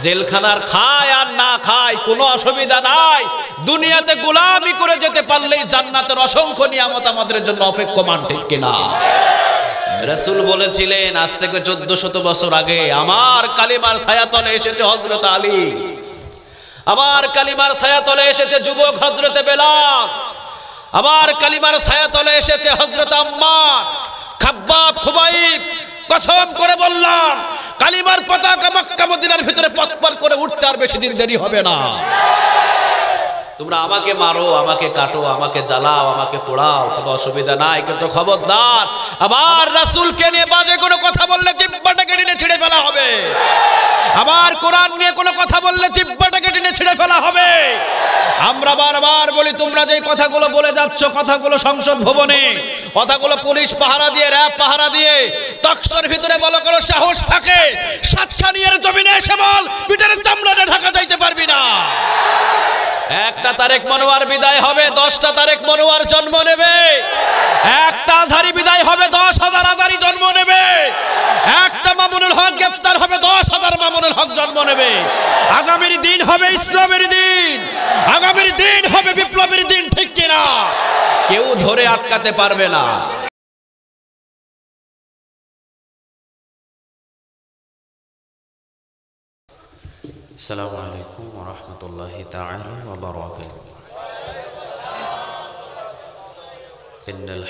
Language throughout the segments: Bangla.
জেলখানার খায় আর না খায় কোনো অসুবিধা নাই, দুনিয়াতে গোলামি করে যেতে পারলেই জান্নাতের অসংখ্য নিয়ামত আমাদের জন্য অপেক্ষমান, ঠিক কিনা? রাসূল বলেছিলেন আজ থেকে 1400 বছর আগে আমার কালিমার ছায়াতলে এসেছে হযরত আলী, আমার কালিমার ছায়াতলে এসেছে যুবক হযরতে বেলাল, আমার কালিমার ছায়াতলে এসেছে হযরত আম্মার, খাব্বাব, খুবাইব। কসম করে বললাম কালিমার পতাকা মক্কা মদিনার ভিতরে পথ করে উঠতে আর বেশি দিন দেরি হবে না। তোমরা আমাকে মারো, আমাকে কাটো, আমাকে জ্বালাও, আমাকে পোড়াও, কোনো অসুবিধা নাই, কিন্তু খবরদার আমার রাসূলকে নিয়ে বাজে কোনো কথা বললে জিহ্বাটাকে টেনে ছিঁড়ে ফেলা হবে। আমার কোরআন নিয়ে কোনো কথা বললে জিহ্বাটাকে টেনে ছিঁড়ে ফেলা হবে। আমরা বারবার বলি তোমরা যে কথাগুলো বলে যাচ্ছ, কথাগুলো সংসদ ভবনে, কথাগুলো পুলিশ পাহারা দিয়ে, র‍্যাব পাহারা দিয়ে, টকশোর ভিতরে বলো কোনো সাহস থাকে সাতখানিয়ার জমিনে এসে বল পিঠের চামড়াটা ঢাকা যাইতে পারবি না। একটা তারেক মনোয়ার বিদায় হবে, 10টা তারেক মনোয়ার জন্ম নেবে। একটা আজহারি বিদায় হবে, 10,000 আজহারি জন্ম নেবে। একটা মামুনুল হক গ্রেফতার হবে, 10,000 মামুনুল হক জন্ম নেবে। আগামীর দিন হবে ইসলামের দিন, আগামীর দিন হবে বিপ্লবের দিন, ঠিক কিনা? কেউ ধরে আটকাতে পারবে না। আসসালামু আলাইকুম ওয়া রাহমাতুল্লাহি তাআলা ওয়া বারাকাতুহু। ইন্নাল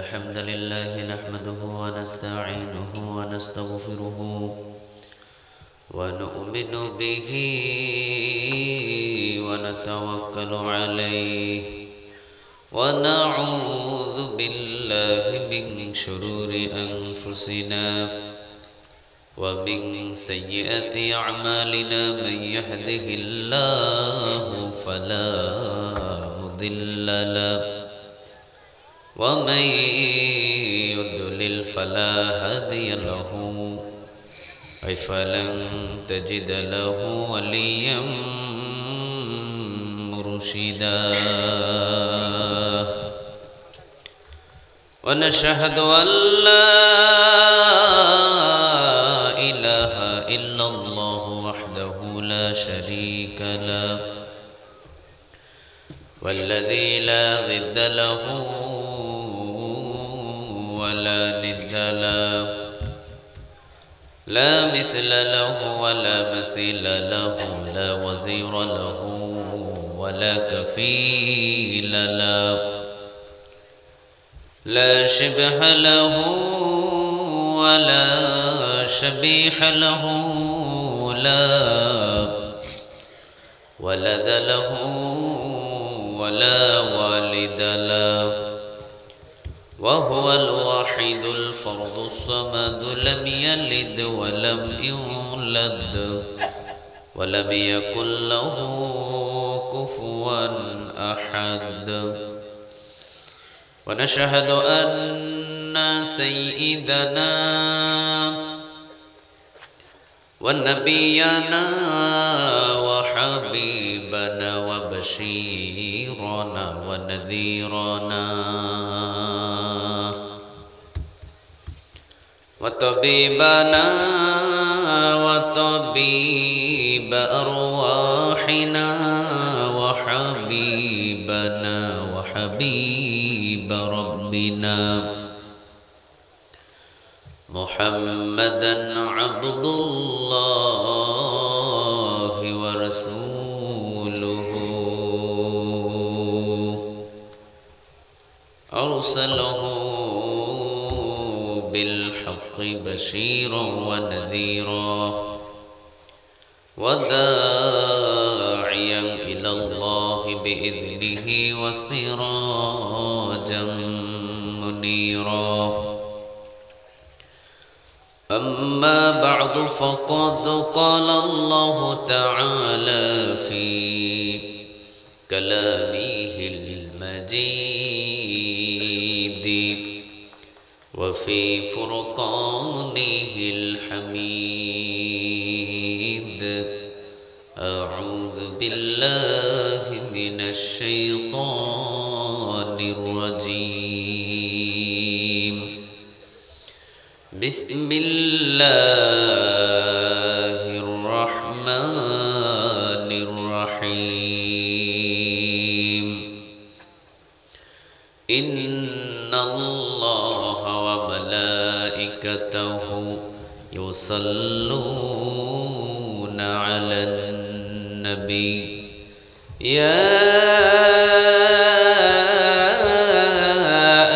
হামদালিল্লাহি নাহমাদুহু ওয়া নাস্তাঈনুহু ওয়া নাস্তাগফিরুহু ওয়া নু'মিনু বিহি ওয়া নাতাওয়াক্কালু আলাইহি ওয়া নাউযু বিল্লাহি মিন শুরুরি আনফুসিনা ومن سيئات أعمالنا من يهده الله فلا مضل له ومن يضلل فلا هادي له فلن تجد له وليا مرشدا ونشهد أن لا إله إلا الله وحده لا شريك له والذي لا ضد له ولا ند له لا مثل له ولا مثيل له لا وزير له ولا كفيل له لا شبه له ولا شبيح له لا ولد له ولا والد له وهو الوحيد الفرد الصمد لم يلد ولم يولد ولم يكن له كفوا أحد ونشهد أن سيدنا ونبينا وحبيبنا وبشيرنا ونذيرنا وطبيبنا وطبيب أرواحنا وحبيبنا وحبيب ربنا محمدا عبد الله ورسوله أرسله بالحق بشيرا ونذيرا وداعيا إلى الله بإذنه وسراجا منيرا أما بعد فقد قال الله تعالى في كلامه المجيد وفي فرقانه الحميد أعوذ بالله من الشيطان الرجيم بسم الله الرحمن الرحيم إن الله وملائكته يصلون على النبي يا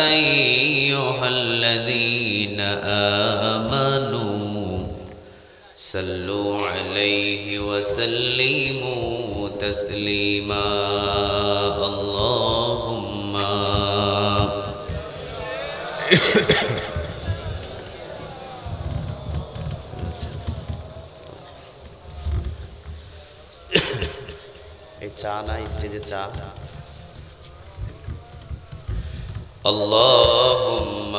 أيها الذين آمنوا صلوا عليه وسلموا تسليما اللهم চা না স্টেজে চা اللهم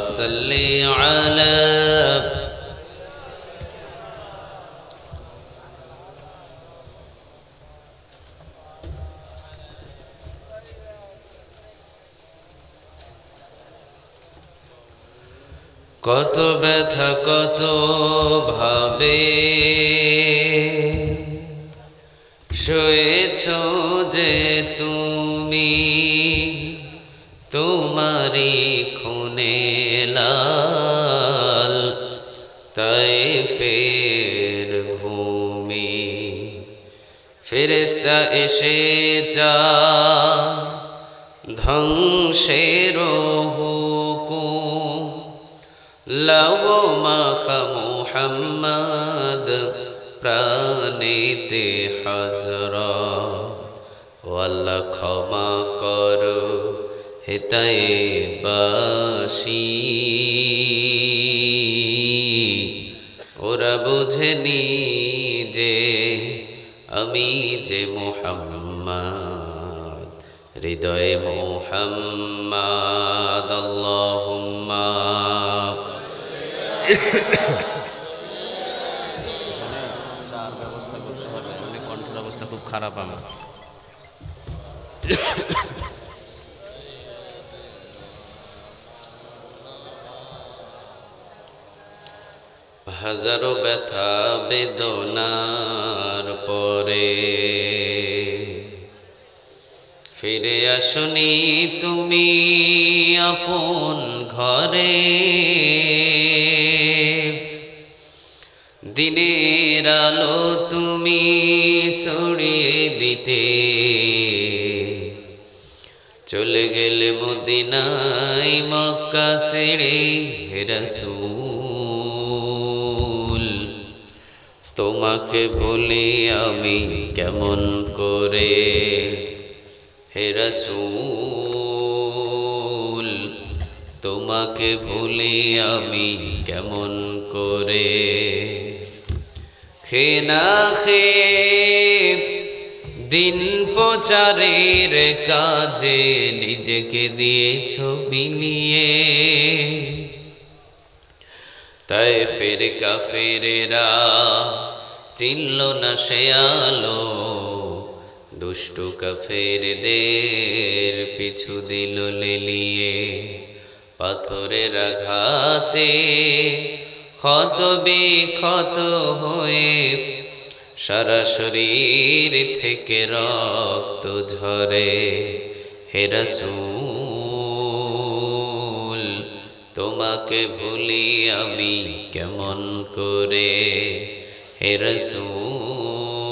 صل على কত ব্যথা কত ভাবে শুয়েছ যে তুমি তোমারি খুনে লাল তায়েফের ভূমি ফেরেশতা এসে যা ধ্বংসের হুকুম লাও মাখা মুহাম্মদ প্রাণেতে হযরত ওয়াল্লা ক্ষমা কর হেতায়ে বাসি ওরা বুঝেনি যে আমি যে মুহাম্মদ হৃদয়ে মুহাম্মদ আল্লাহুম্মা চার ব্যবস্থা করতে হবে মানে কণ্ঠের অবস্থা খুব খারাপ আমার হাজারো ব্যথা বেদনার পরে ফিরে আসনি তুমি আপন ঘরে দিনের আলো তুমি ছড়িয়ে দিতে চলে গেলে মদিনায় মক্কা ছেড়ে রাসূল তোমাকে ভুলি আমি কেমন করে হে রাসূল তোমাকে ভুলি আমি কেমন করে খে না খে দিন প্রচারের কাজে নিজেকে দিয়েছ বিলিয়ে তায়েফের কাফেরেরা চিনল না সে আলো দুষ্টু কাফেরদের পিছু দিল লেলিয়ে পাথরের আঘাতে ক্ষত বিক্ষত হয়ে সারা শরীর থেকে রক্ত ঝরে হে রাসূল তোমাকে ভুলি আমি কেমন করে হে রাসূল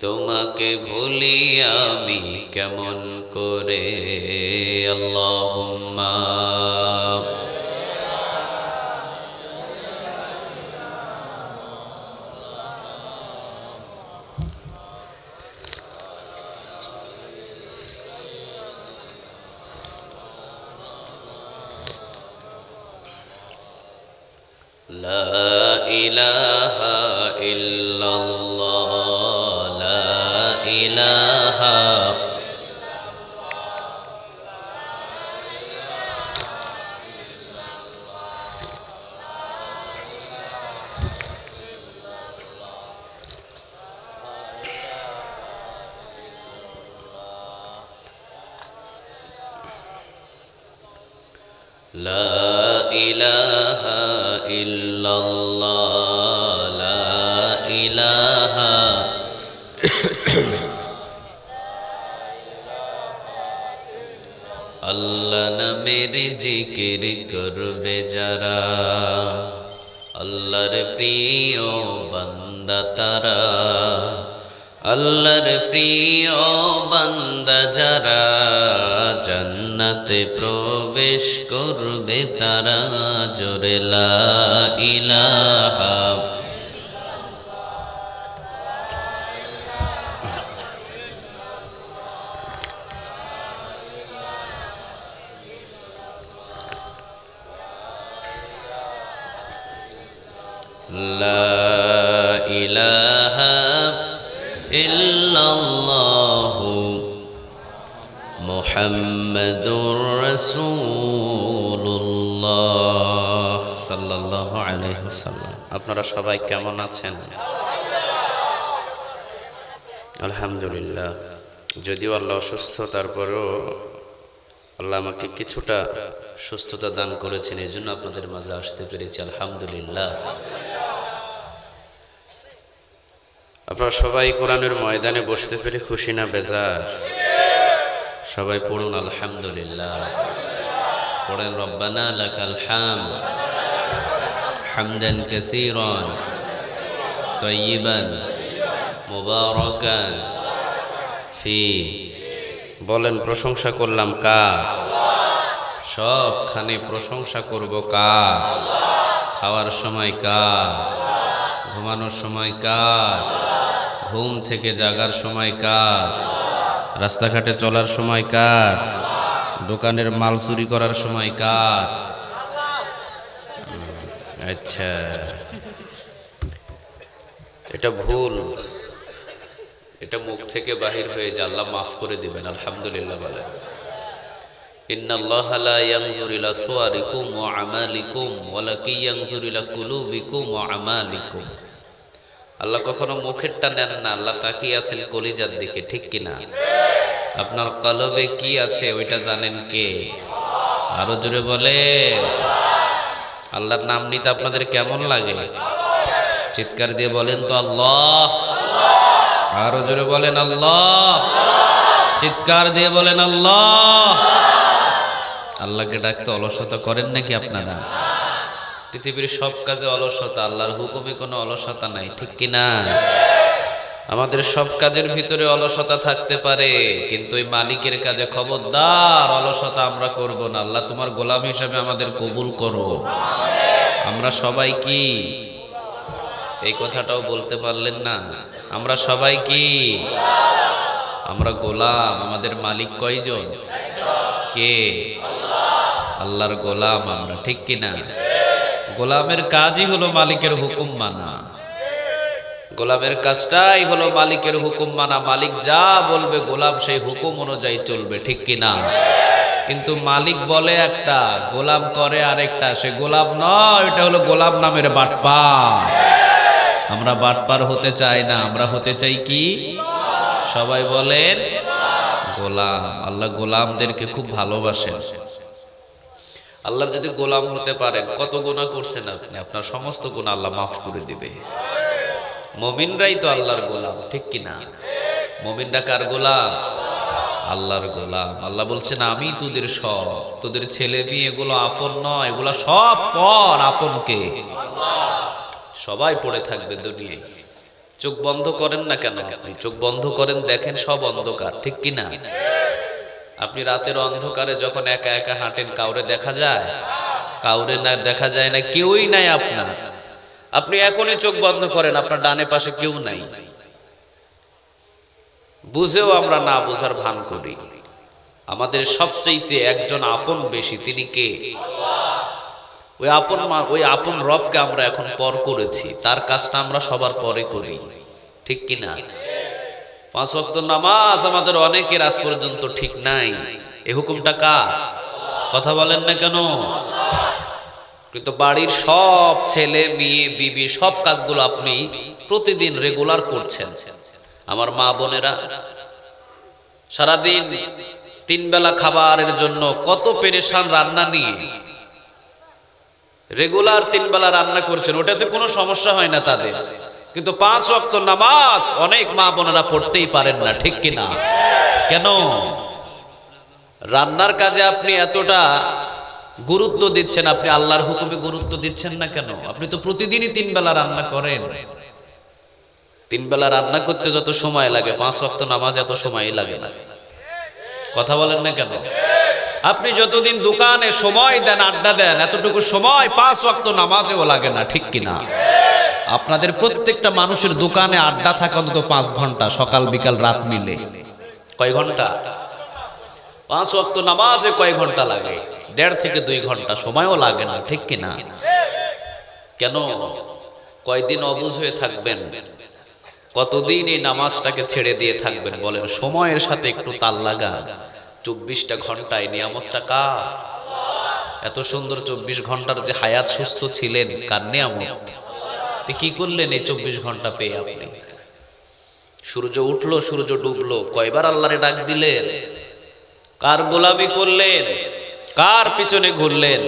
তোমাকে ভুলি আমি কেমন করে আল্লাহুম্মা لا إله إلا الله لا إله لا إله إلا الله لا জিকির করবে যারা, আল্লাহর প্রিয় বান্দা তারা, আল্লাহর প্রিয় বান্দা যারা, জান্নাতে প্রবেশ করবে তারা। জোরে লা ইলাহা লা ইলাহা ইল্লাল্লাহু মুহাম্মাদুর রাসূলুল্লাহ সাল্লাল্লাহু আলাইহি ওয়াসাল্লাম। আপনারা সবাই কেমন আছেন? আলহামদুলিল্লাহ। যদিও আল্লাহ অসুস্থ, তারপরেও আল্লাহ আমাকে কিছুটা সুস্থতা দান করেছেন, এই জন্য আপনাদের মাঝে আসতে পেরেছি। আলহামদুলিল্লাহ। আপনারা সবাই কোরআনের ময়দানে বসতে পেরে খুশি না বেজার? সবাই পড়ুন আলহামদুলিল্লাহ। পড়েন রব্বানা লাকাল হামদ হামদান কাসীরান তাইয়িবান মুবারাকান ফি। বলেন প্রশংসা করলাম কার? সবখানে প্রশংসা করব কার? খাওয়ার সময় কার? ঘুমানোর সময় কার? ঘুম থেকে জাগার সময় কার? রাস্তাঘাটে চলার সময় কার? দোকানের মাল চুরি করার সময় কার? আচ্ছা, এটা ভুল, এটা মুখ থেকে বাহির হয়ে যায়, আল্লাহ মাফ করে দিবেন। আলহামদুলিল্লাহ বলেন। ইন্নাল্লাহা লা ইয়ানজুরু ইলা সুওয়ারিকুম ওয়া আমালিকুম ওয়ালাকিন ইয়ানজুরু ইলা কুলুবিকুম ওয়া আমালিকুম। আল্লাহ কখনো মুখেরটা নেন না, আল্লাহ তাকিয়ে আছেন কলিজার দিকে, ঠিক কিনা? আপনার কলবে কি আছে ওইটা জানেন কে? আরো জোরে বলে। আল্লাহর নাম নিতে আপনাদের কেমন লাগে? চিৎকার দিয়ে বলেন তো আল্লাহ। আরো জোরে বলেন আল্লাহ। চিৎকার দিয়ে বলেন আল্লাহ। আল্লাহকে ডাকতে অলসতা করেন নাকি আপনারা? পৃথিবীর সব কাজে অলসতা, আল্লাহর হুকুমে কোনো অলসতা নাই, ঠিক কিনা? আমাদের সব কাজের ভিতরে অলসতা থাকতে পারে, কিন্তু ওই মালিকের কাজে খবরদার অলসতা আমরা করব না। আল্লাহ তোমার গোলাম হিসাবে আমাদের কবুল করো। আমরা সবাই কি, এই কথাটাও বলতে পারলেন না? আমরা সবাই কি? আমরা গোলাম। আমাদের মালিক কয়জন? কে? আল্লাহর গোলাম আমরা, ঠিক কিনা? গোলামের কাজই হলো মালিকের হুকুম মানা। গোলামের কাজটাই হলো মালিকের হুকুম মানা। মালিক যা বলবে গোলাম সেই হুকুম অনুযায়ী চলবে, ঠিক কিনা? কিন্তু মালিক বলে একটা, গোলাম করে আরেকটা। সে গোলাম নয়, এটা হলো গোলাম নামের বাটপার। আমরা বাটপার হতে চাই না, আমরা হতে চাই কি? সবাই বলেন গোলাম। আল্লাহ গোলামদেরকে খুব ভালোবাসেন। আল্লাহর যদি গোলাম হতে পারেন, কত গুনাহ করছেন আপনি, আপনার সমস্ত গুনাহ আল্লাহ মাফ করে দিবে। মুমিনরাই তো আল্লাহর গোলাম, ঠিক কিনা? মুমিনরা কার গোলাম? আল্লাহর গোলাম। আল্লাহ বলছেন আমি তোদের সব, তোদের ছেলে মেয়ে এগুলো আপন নয়, এগুলো সব পর। আপন কে? সবাই পড়ে থাকবে দুনিয়ায়। চোখ বন্ধ করেন না কেন? চোখ বন্ধ করেন, দেখেন সব অন্ধকার, ঠিক কিনা? আপনি রাতের অন্ধকারে যখন একা একা হাঁটেন, কাউরে দেখা যায়? কাউরে না দেখা যায় না, কেউই নাই আপনার। আপনি এখনই চোখ বন্ধ করেন, আপনার ডানে পাশে কেউ নাই। বুঝেও আমরা না বুঝার ভান করি। আমাদের সবচেয়ে একজন আপন বেশি, তিনি কে? ওই আপন রবকে আমরা এখন পর করেছি, তার কাজটা আমরা সবার পরে করি, ঠিক কিনা? 5 ওয়াক্ত নামাজ আমাদের অনেকের আজ পর্যন্ত ঠিক নাই। এই হুকুমটা কার? কথা বলেন না কেন? কিন্তু বাড়ির সব ছেলে মেয়ে বিবি সব কাজগুলো আপনি প্রতিদিন রেগুলার করছেন। আমার মা বোনেরা সারাদিন 3 বেলা খাবারের জন্য কত পেরেশান রান্না নিয়ে রেগুলার 3 বেলা রান্না করছেন, ওটাতে কোনো সমস্যা হয় না তাদের। কিন্তু 5 ওয়াক্ত নামাজ অনেক মা বোনেরা পড়তেই পারেন না, ঠিক কিনা? কেন? রান্নার কাজে আপনি এতটা গুরুত্ব দিচ্ছেন, আপনি আল্লাহর হুকুমে গুরুত্ব দিচ্ছেন না কেন? আপনি তো প্রতিদিনই 3 বেলা রান্না করেন। 3 বেলা রান্না করতে যত সময় লাগে 5 ওয়াক্ত নামাজ এত সময় লাগে না। কথা বলেন না কেন? আপনি যতদিন দোকানে সময় দেন, আড্ডা দেন, এতটুকু সময় 5 ওয়াক্ত নামাজেও লাগে না, ঠিক কিনা? আপনাদের প্রত্যেকটা মানুষের দোকানে আড্ডা থাকে অন্তত 5 ঘন্টা, সকাল বিকাল রাত মিলে। কয় ঘন্টা? 5 ওয়াক্ত নামাজে কয় ঘন্টা লাগে? 1.5 থেকে 2 ঘন্টা, সময়ও লাগে না, ঠিক কিনা? কেন? কয়দিন অবুঝ হয়ে থাকবেন? কতদিন এই নামাজটাকে ছেড়ে দিয়ে থাকবেন বলেন? সময়ের সাথে একটু তাল লাগা। 24টা ঘন্টায় নিয়ামতটা কার? এত সুন্দর 24 ঘন্টার যে হায়াত, সুস্থ ছিলেন, কার নিয়ামত? কি করলেন এই 24 ঘন্টা পেয়ে আপনি? সূর্য উঠলো, সূর্য ডুবলো, কয়বার আল্লাহরে ডাক দিলেন? কার গোলামি করলেন? কার পিছনে ঘুরলেন?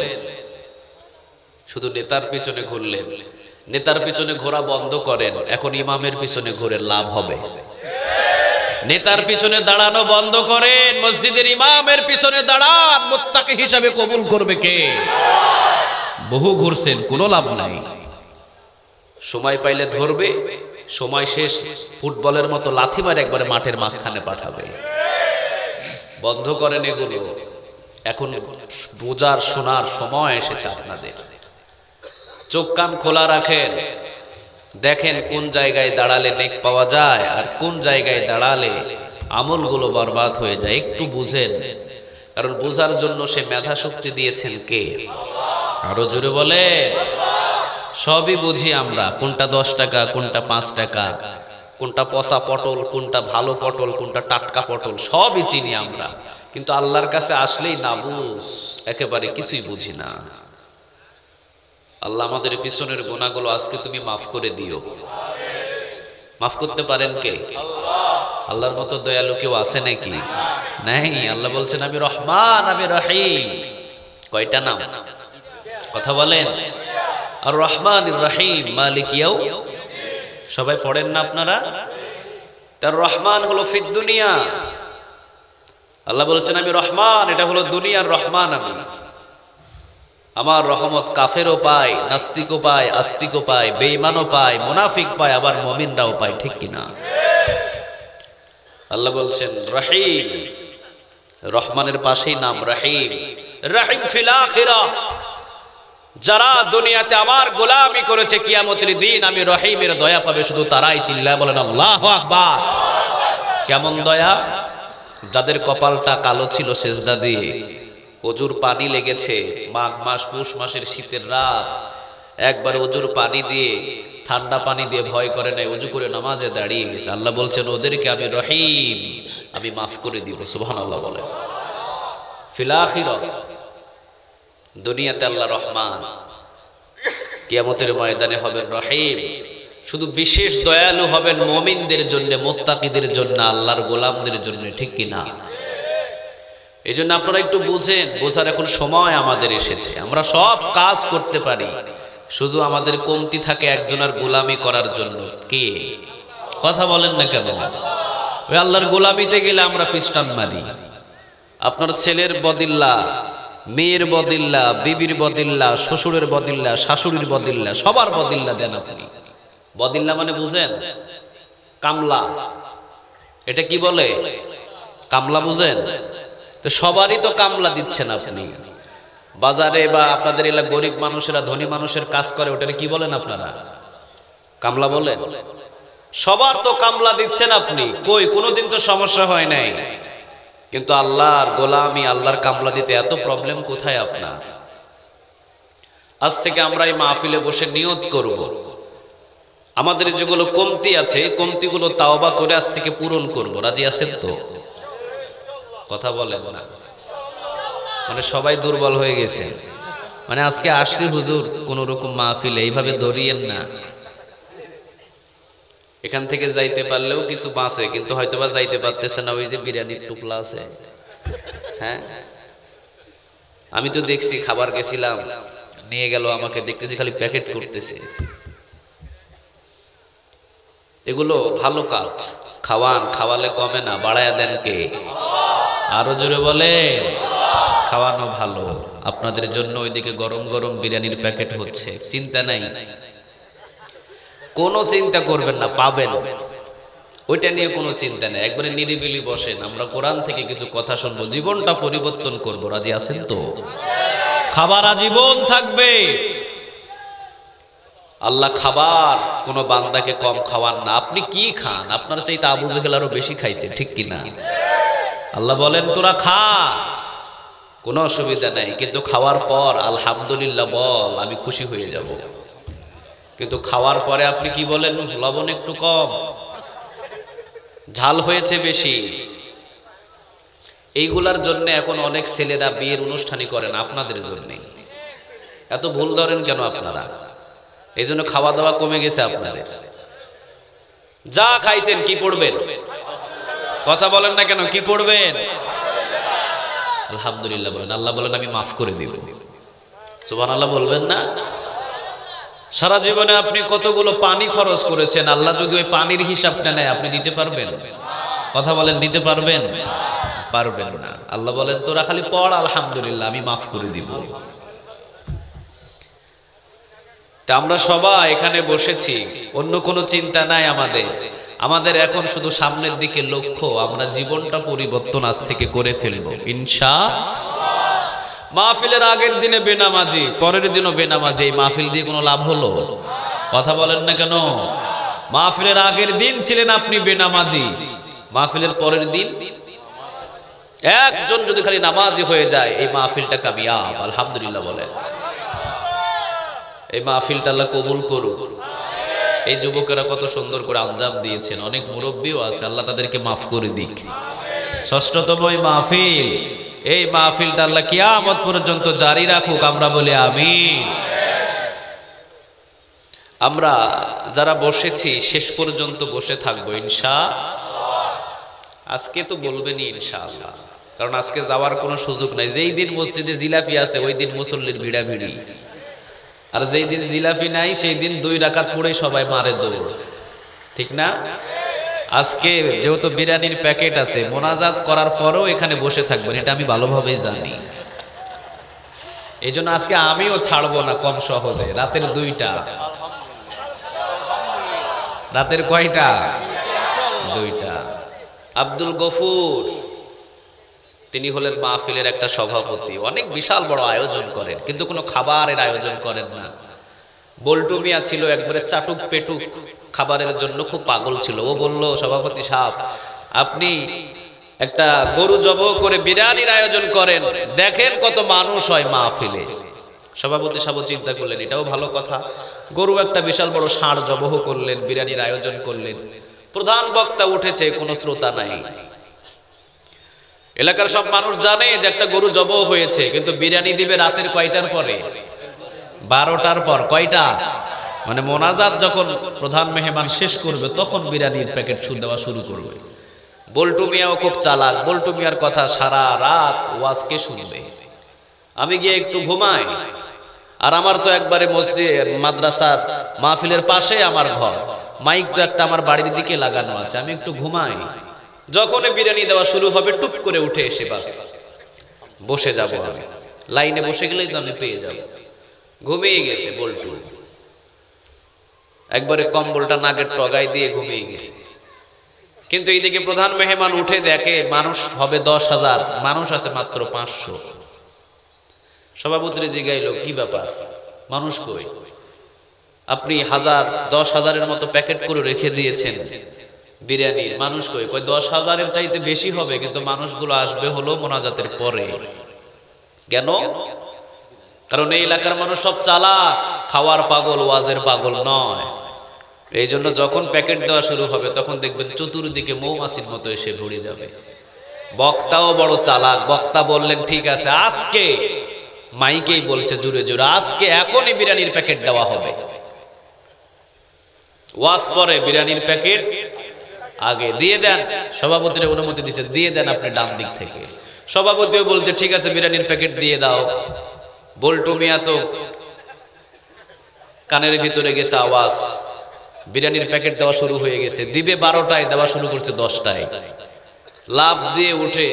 শুধু নেতার পিছনে ঘুরলেন। নেতার পিছনে ঘোরা বন্ধ করেন, এখন ইমামের পিছনে ঘুরে লাভ হবে। নেতার পিছনে দাঁড়ানো বন্ধ করেন, মসজিদের ইমামের পিছনে দাঁড়ান। মুত্তাকি হিসাবে কবুল করবে কে? বহু ঘুরছেন, কোনো লাভ নাই। সময় পাইলে ধরবে, সময় শেষ ফুটবলের মতো লাথি মারে একবারে মাঠের মাঝখানে পাঠাবে। বন্ধ করেন এগুলো। এখন বোঝার শোনার সময় এসেছে আপনাদের। চোখ কান খোলা রাখেন, দেখেন কোন জায়গায় দাঁড়ালে নেক পাওয়া যায় আর কোন জায়গায় দাঁড়ালে আমলগুলো বরবাদ হয়ে যায়। একটু বুঝেন, কারণ বোঝার জন্য সে মেধা শক্তি দিয়েছেন কে? আরো জোরে বলে। সবই বুঝি আমরা, কোনটা 10 টাকা, কোনটা 5 টাকা, কোনটা পচা পটল, কোনটা ভালো পটল, কোনটা টাটকা পটল, সবই চিনি আমরা। কিন্তু আল্লাহর কাছে আসলেই না বুঝ, একেবারে কিছুই বুঝি না। আল্লাহ আমাদের পিছনের গুনাহগুলো আজকে তুমি মাফ করে দিও। মাফ করতে পারেন কে? আল্লাহর মতো দয়ালু কেউ আছে নাকি? নাই। আল্লাহ বলছেন আমি রহমান, আমি রহিম। কয়টা নাম? কথা বলেন। আর রহমান রহিম মালিক ইয়াউম। সবাই পড়েন না আপনারা? তার রহমান হলো ফিদ দুনিয়া। আল্লাহ বলছেন আমি রহমান, এটা হলো দুনিয়ার রহমান। আমি আমার রহমত কাফেরও পায়, নাস্তিকও পায়, আস্তিকও পায়, বেঈমানও পায়, মুনাফিক পায়, আবার মুমিনরাও পায়, ঠিক কিনা? আল্লাহ বলছেন রহিম, রহমানের পাশেই নাম রহিম। রহিম ফিল আখিরাহ, যারা দুনিয়াতে আমার গোলামি করেছে কিয়ামতের দিন আমি রহিমের দয়া পাবে শুধু তারাই। চিল্লায় বলেন আল্লাহু আকবার। কেমন দয়া? যাদের কপালটা কালো ছিল সেজদা দিয়ে, অজুর পানি লেগেছে, মাঘ মাস পৌষ মাসের শীতের রাত, একবার অজুর পানি দিয়ে, ঠান্ডা পানি দিয়ে ভয় করে নাই, অজু করে নামাজে দাঁড়িয়ে গেছে। আল্লাহ বলছেন ওদেরকে আমি রহিম, আমি মাফ করে দিব। সুবহানাল্লাহ বলে। ফিল আখিরাহ, দুনিয়াতে আল্লাহ রহমান, কিয়ামতের ময়দানে হবেন রহিম। শুধু বিশেষ দয়ালু হবেন মুমিনদের জন্য, মুত্তাকিদের জন্য, আল্লাহর গোলামদের জন্য, ঠিক কিনা? এই জন্য আপনারা একটু বুঝেন, বোঝার এখন সময় আমাদের এসেছে। আমরা সব কাজ করতে পারি, শুধু আমাদের কমতি থাকে একজনের গোলামি করার জন্য। কে? কথা বলেন না কেন? ওই আল্লাহর গোলামিতে গেলে আমরা পিস্টান মারি। আপনার ছেলের বদিল্লা, মেয়ের বদিল্লা, বিবির বদিল্লা, শ্বশুরের বদিল্লা, শাশুড়ির বদিল্লা, সবার বদিল্লা দেন আপনি। বদিল্লা মানে বুঝেন? কামলা। এটা কি বলে? কামলা বুঝেন? তো সবারই তো কামলা দিচ্ছেন আপনি। বাজারে বা আপনাদের এলাকা গরিব মানুষেরা ধনী মানুষের কাজ করে, ওটাকে কি বলেন আপনারা? কামলা বলেন। সবার তো কামলা দিচ্ছেন আপনি। কই কোনোদিন তো সমস্যা হয় নাই। কিন্তু আল্লাহর গোলামি, আল্লাহর কামলা দিতে এত প্রবলেম কোথায় আপনার? আজ থেকে আমরা এই মাহফিলে বসে নিয়ত করব, আমাদের যেগুলো কমতি আছে কমতিগুলো তাওবা করে আজ থেকে পূরণ করব। রাজি আছেন তো? কথা বলেন না। মানে সবাই দুর্বল হয়ে গেছে। মানে আজকে আসছি হুজুর কোন রকম মাহফিলে, এইভাবে ধরিয়েন না। এখান থেকে যাইতে পারলেও কিছু বাঁচে, কিন্তু হয়তোবা যাইতে পারতেছে না। ওই যে বিরিয়ানির টুকলা আছে, হ্যাঁ, আমি তো দেখছি, খাবার গেছিলাম, নিয়ে গেল আমাকে, দেখতেছি খালি প্যাকেট করতেছে। এগুলো ভালো কাজ, খাওয়ান, খাওয়ালে কমে না, বাড়ায়া দেন কে? আরো জোরে বলে। খাওয়ানো ভালো, আপনাদের জন্য ওইদিকে গরম গরম বিরিয়ানির প্যাকেট হচ্ছে, চিন্তা নাই, কোনো চিন্তা করবেন না, পাবেন, ওইটা নিয়ে কোনো চিন্তা নেই। একবারে নিরিবিলি বসেন, আমরা কোরআন থেকে কিছু কথা শুনবো, জীবনটা পরিবর্তন করব। রাজি আছেন তো? খাবার আজীবন থাকবে। আল্লাহ খাবার কোনো বান্দাকে কম খাওয়ান না। আপনি কি খান, আপনার চাইতে আবু জেহেল আরো বেশি খাইছে, ঠিক কিনা? আল্লাহ বলেন তোরা খা, কোনো অসুবিধা নাই, কিন্তু খাওয়ার পর আলহামদুলিল্লাহ বল, আমি খুশি হয়ে যাব। কিন্তু খাওয়ার পরে আপনি কি বলেন? লবণ একটু কম, ঝাল হয়েছে বেশি। এইগুলার জন্য এখন অনেক ছেলেরা বিয়ের অনুষ্ঠানই করেন, আপনাদের জন্য। এত ভুল ধরেন কেন আপনারা? এই জন্য খাওয়া দাওয়া কমে গেছে আপনাদের। যা খাইছেন কি পড়বেন? কথা বলেন না কেন, কি পড়বেন? আলহামদুলিল্লাহ বলেন। আল্লাহ বলেন আমি মাফ করে দিব। সুবহানাল্লাহ বলবেন না? সারা জীবনে আপনি কতগুলো পানি খরচ করেছেন, আল্লাহ যদি ওই পানির হিসাবটা নেয় আপনি দিতে পারবেন? কথা বলেন, দিতে পারবেন? পারবেন না। আল্লাহ বলেন তোরা খালি পড় আলহামদুলিল্লাহ, আমি মাফ করে দিব। তা আমরা সবাই এখানে বসেছি, অন্য কোনো চিন্তা নাই আমাদের। আমাদের এখন শুধু সামনের দিকে লক্ষ্য, আমরা জীবনটা পরিবর্তন আজ থেকে করে ফেলবো ইনশাআল্লাহ। মাহফিলের আগের দিনে বেনামাজি, পরের দিনও বেনামাজি, এই মাহফিল দিয়ে কোনো লাভ হলো? কথা বলেন না কেন? মাহফিলের আগের দিন ছিলেন আপনি বেনামাজি, মাহফিলের পরের দিন একজন যদি খালি নামাজি হয়ে যায়, এই মাহফিলটা কামিয়াব। আলহামদুলিল্লাহ বলেন। এই মাহফিলটা আল্লাহ কবুল করুক। এই যুবকেরা কত সুন্দর করে আঞ্জাম দিয়েছেন, অনেক মুরব্বীও আছে, আল্লাহ তাদেরকে মাফ করে দিক। ষষ্ঠতম এই মাহফিল, এই মাহফিলটা আল্লাহ কিয়ামত পর্যন্ত জারি রাখুক, আমরা বলি আমিন। আমরা যারা বসেছি শেষ পর্যন্ত বসে থাকবো ইনশাআল্লাহ। আজকে তো বলবেনই ইনশাআল্লাহ, কারণ আজকে যাওয়ার কোনো সুযোগ নাই। যেই দিন মসজিদে জিলাপি আছে ওই দিন মুসল্লির ভিড়াভিড়ি, আর যেই দিন জিলাপি নাই সেই দিন 2 রাকাত পড়ে সবাই মারে দৌড়, ঠিক না? আজকে যেহেতু বিরিয়ানির প্যাকেট আছে, মোনাজাত করার পরেও এখানে বসে থাকবেন, এটা আমি ভালোভাবেই জানি। এই জন্য আজকে আমিও ছাড়বো না কম সহজে। রাতের 2টা, রাতের কয়টা? 2টা। আব্দুল গফুর তিনি হলেন মাহফিলের একটা সভাপতি, অনেক বিশাল বড় আয়োজন করেন, কিন্তু কোনো খাবারের আয়োজন করেন না। বল্টু মিয়া ছিল একবারে চাটুক পেটুক, খাবারের জন্য খুব পাগল ছিল। ও বলল, সভাপতি সাহেব আপনি একটা গরু জবাই করে বিরিয়ানির আয়োজন করেন, দেখেন কত মানুষ হয় মাহফিলে। সভাপতি সাহেব চিন্তা করলেন এটাও ভালো কথা, গরু একটা বিশাল বড় ষাঁড় জবাই করলেন, বিরিয়ানির আয়োজন করলেন। প্রধান বক্তা উঠেছে, কোনো শ্রোতা নাই। এলাকার সব মানুষ জানে যে একটা গরু জবাই হয়েছে, কিন্তু বিরিয়ানি দিবে রাতের কয়টার পরে? 12টার পর। কয়টা? মানে মোনাজাত যখন প্রধান মেহমান শেষ করবে তখন বিরিয়ানির প্যাকেট দেওয়া শুরু করবে। বল্টু মিয়াও খুব চালাক, বল্টু মিয়ার কথা সারা রাত ওয়াজকে শুনবে। আমি গিয়ে একটু ঘুমাই, আর আমার তো একবারে মসজিদ মাদ্রাসার মাহফিলের পাশে আমার ঘর, মাইক তো একটা আমার বাড়ির দিকে লাগানো আছে, আমি একটু ঘুমাই। যখনই বিরিয়ানি দেওয়া শুরু হবে টুপ করে উঠে এসে বাস বসে যাব। আমি লাইনে বসে গেলেই তো আমি পেয়ে যাব। ঘুমিয়ে গেছে বল্টু, একবারে কম্বলটা নাকের টগায় দিয়ে ঘুমিয়ে গেছে। কিন্তু এইদিকে প্রধান মেহমান উঠে দেখে মানুষ হবে 10,000, মানুষ আছে মাত্র 500। সভাপতি জিগাইল, কি ব্যাপার, মানুষ কই? আপনি 10,000-10,000-এর মতো প্যাকেট করে রেখে দিয়েছেন বিরিয়ানির, মানুষ কই? 10,000-এর চাইতে বেশি হবে, কিন্তু মানুষগুলো আসবে হলো মোনাজাতের পরে। কেন? কারণ এই এলাকার মানুষ সব চালাক, খাওয়ার পাগল, ওয়াজের পাগল নয়। এই জন্য যখন প্যাকেট দেওয়া শুরু হবে তখন দেখবেন চতুর্দিকে মৌমাছির মতো এসে ভরে যাবে। বক্তাও বড় চালাক, বক্তা বললেন ঠিক আছে আজকে, মাইকেই বলছে জোরে জোরে, আজকে এখনই বিরিয়ানির প্যাকেট দেওয়া হবে। ওয়াজ পরে বিরিয়ানির প্যাকেট আগে দিয়ে দেন। সভাপতির অনুমতি দিচ্ছে, দিয়ে দেন আপনি ডান দিক থেকে। সভাপতিও বলছে ঠিক আছে বিরিয়ানির প্যাকেট দিয়ে দাও। বল্টু মিয়া তো কানের ভিতরে গেছে আওয়াজ, বিরিয়ানির প্যাকেট দেওয়া শুরু হয়ে গেছে। দিবে 12টায়, দেওয়া শুরু করছে 10টায়। লাভ দিয়ে উঠে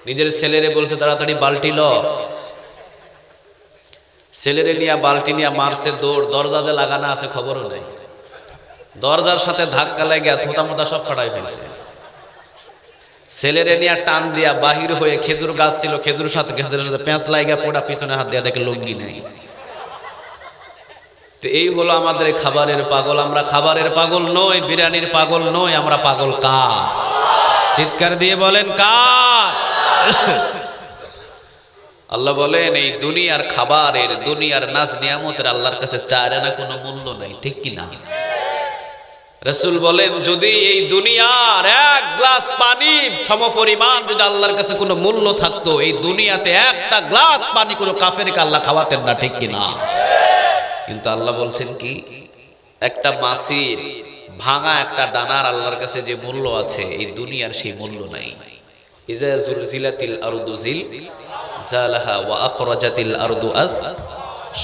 নিজের ছেলেরে বলছে তাড়াতাড়ি বালতি ল, ছেলেরে নিয়ে বালতি নিয়ে মারছে দৌড়, দরজা যে লাগানো আছে খবরও নেই, দরজার সাথে ধাক্কা লাগিয়া থোতা মোতা সব ফাটাই ফেলছে। ছেলেরে নিয়ে টান দিয়া বাহির হয়ে, খেজুর গাছ ছিল, খেজুরের সাথে পেঁচ লাগিয়া পোড়া, পিছনে হাত দিয়া দেখে লুঙ্গি নাই। তো এই হলো আমাদের খাবারের পাগল। আমরা খাবারের পাগল নই, বিরিয়ানির পাগল নই, আমরা পাগল কার? চিৎকার দিয়ে বলেন কার? আল্লাহ বলেন এই দুনিয়ার খাবারের, দুনিয়ার নাজ নিয়ামতের আল্লাহর কাছে চায় না কোনো মূল্য নাই, ঠিক কি না? রাসূল বলেন যদি এই দুনিয়ার এক গ্লাস পানি সমপরিমাণ যদি আল্লাহর কাছে কোনো মূল্য থাকতো, এই দুনিয়াতে একটা গ্লাস পানি কোনো কাফেরকে আল্লাহ খাওয়াতেন না, ঠিক কি না? কিন্তু আল্লাহ বলছেন কি, একটা মাছির ভাঙা একটা ডানার আল্লাহর কাছে যে মূল্য আছে, এই দুনিয়ার সেই মূল্য নাই। ইজা জুলজিলাতিল আরদু জিলজালাহা ওয়া আখরাজাতিল আরদু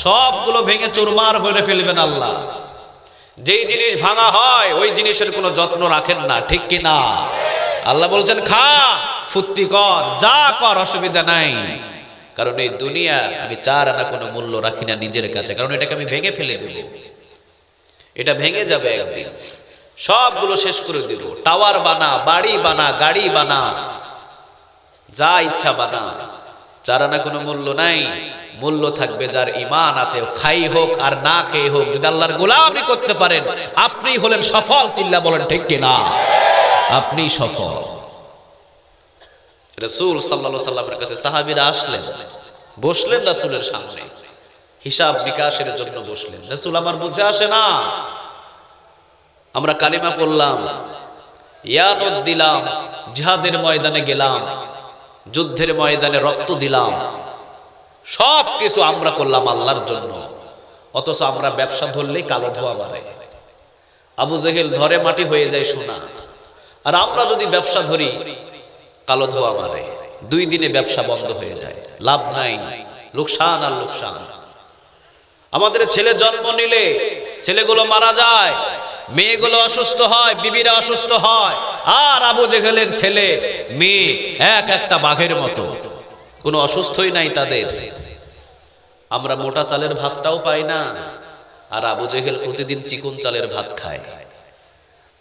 সবগুলো ভেঙে চুরমার করে ফেলবেন আল্লাহ। যেই জিনিস ভাঙা হয় ওই জিনিসের কোনো যত্ন রাখেন না, ঠিক কি না? আল্লাহ বলছেন খা, ফুর্তি কর, যা কর, অসুবিধা নাই। কারণ এই দুনিয়া আমি চার আনা কোনো মূল্য রাখি না নিজের কাছে, কারণ এটাকে আমি ভেঙে ফেলে দেব, এটা ভেঙে যাবে একদিন, সবগুলো শেষ করে দেব। টাওয়ার বানা, বাড়ি বানা, গাড়ি বানা, যা ইচ্ছা বানা, চার আনা কোনো মূল্য নাই। মূল্য থাকবে যার ঈমান আছে, খাই হোক আর না খেয়ে হোক, যদি আল্লাহর গোলামি করতে পারেন আপনি হলেন সফল। চিল্লা বলেন ঠিক কিনা? আপনি সফল। রাসূল সাল্লাল্লাহু আলাইহি ওয়াসাল্লামের কাছে সাহাবীরা আসলেন, বসলেন রাসূলের সামনে, হিসাব বিকাশের জন্য বসলেন। রাসূল আমার বুঝে আসে না, আমরা কালিমা পড়লাম, ইয়ানুদ দিলাম, জিহাদের ময়দানে গেলাম, যুদ্ধের ময়দানে রক্ত দিলাম, সব কিছু আমরা করলাম আল্লাহর জন্য, অথচ আমরা ব্যবসা ধরলেই কালো ধোয়া মারে। আবু জেহেল ধরে মাটি হয়ে যায় সোনা, আর আমরা যদি ব্যবসা ধরি কালো ধোয়া মারে, 2 দিনে ব্যবসা বন্ধ হয়ে যায়, লাভ নাই, লোকসান আর লোকসান। আমাদের ছেলে জন্ম নিলে ছেলেগুলো মারা যায়, মেয়েগুলো অসুস্থ হয়, বিবিরা অসুস্থ হয়, আর আবু জেহেলের ছেলে মেয়ে এক একটা বাঘের মতো, কোনো অসুস্থই নাই তাদের। আমরা মোটা চালের ভাতটাও পাই না, আর আবু জেহেল প্রতিদিন চিকন চালের ভাত খায়।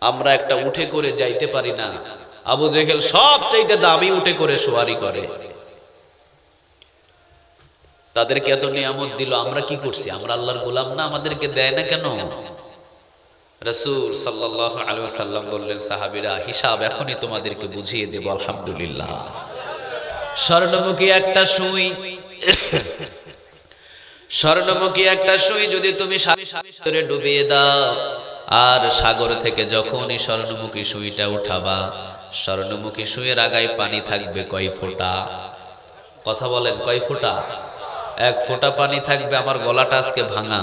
আমরা একটা উঠে করে যাইতে পারি না, আবু জেহেল সব চাইতে দামি উঠে করে সওয়ারি করে। তাদেরকে এত নিয়ামত দিল, আমরা কি করছি? আমরা আল্লাহর গোলাম না? আমাদেরকে দেয় না কেন? রাসূল সাল্লাল্লাহু আলাইহি ওয়াসাল্লাম বললেন, সাহাবীরা হিসাব এখনই তোমাদেরকে বুঝিয়ে দেব। আলহামদুলিল্লাহ। স্বর্ণমুখী একটা সুই, স্বর্ণমুখী একটা সুই যদি তুমি সাগরে ডুবিয়ে দাও, আর সাগর থেকে যখনই স্বর্ণমুখী সুইটা উঠাবা, স্বর্ণমুখী সুইয়ের আগায় পানি থাকবে কয় ফোঁটা? কথা বলেন, কয় ফোঁটা? 1 ফোঁটা পানি থাকবে। আমার গলাটা আজকে ভাঙা,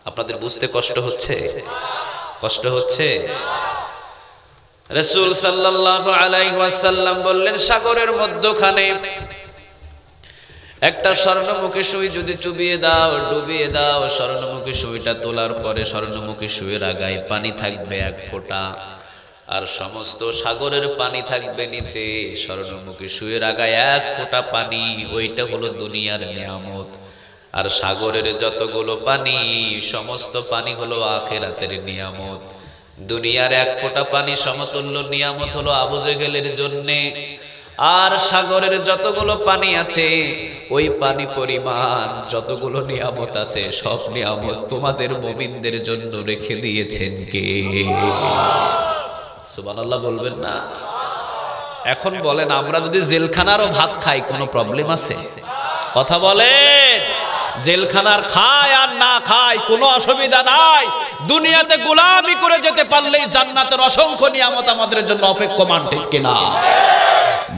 আপনাদের বুঝতে কষ্ট হচ্ছে? কষ্ট হচ্ছে? রাসূল সাল্লাল্লাহু আলাইহি ওয়াসাল্লাম বললেন, সাগরের মধ্যখানে একটা স্বর্ণমুখী সুই যদি চুবিয়ে দাও, ডুবিয়ে দাও, স্বর্ণমুখী সুইটা তোলার পরে স্বর্ণমুখী সুইয়ের আগায় পানি থাকবে 1 ফোঁটা, আর সমস্ত সাগরের পানি থাকবে নিচে। স্বর্ণমুখী সুইয়ের আগায় 1 ফোঁটা পানি, ওইটা হলো দুনিয়ার নিয়ামত। আর সাগরের যতগুলো পানি, সমস্ত পানি হলো আখিরাতের নিয়ামত। দুনিয়ার 1 ফোঁটা পানি সমতুল্য নিয়ামত হলো আবু জেহেলের জন্যে, আর সাগরের যতগুলো পানি আছে, ওই পানি পরিমাণ যতগুলো নিয়ামত আছে, সব নিয়ামত তোমাদের মুমিনদের জন্য রেখে দিয়েছেন কে? সুবহানাল্লাহ বলবেন না? এখন বলেন, আমরা যদি জেলখানারও ভাত খাই কোনো প্রবলেম আছে? কথা বলেন। জেলখানার খায় আর না খায় কোনো অসুবিধা নাই, দুনিয়াতে গোলামি করে যেতে পারলেই জান্নাতের অসংখ্য নিয়ামত আমাদের জন্য অপেক্ষমান, ঠিক কিনা?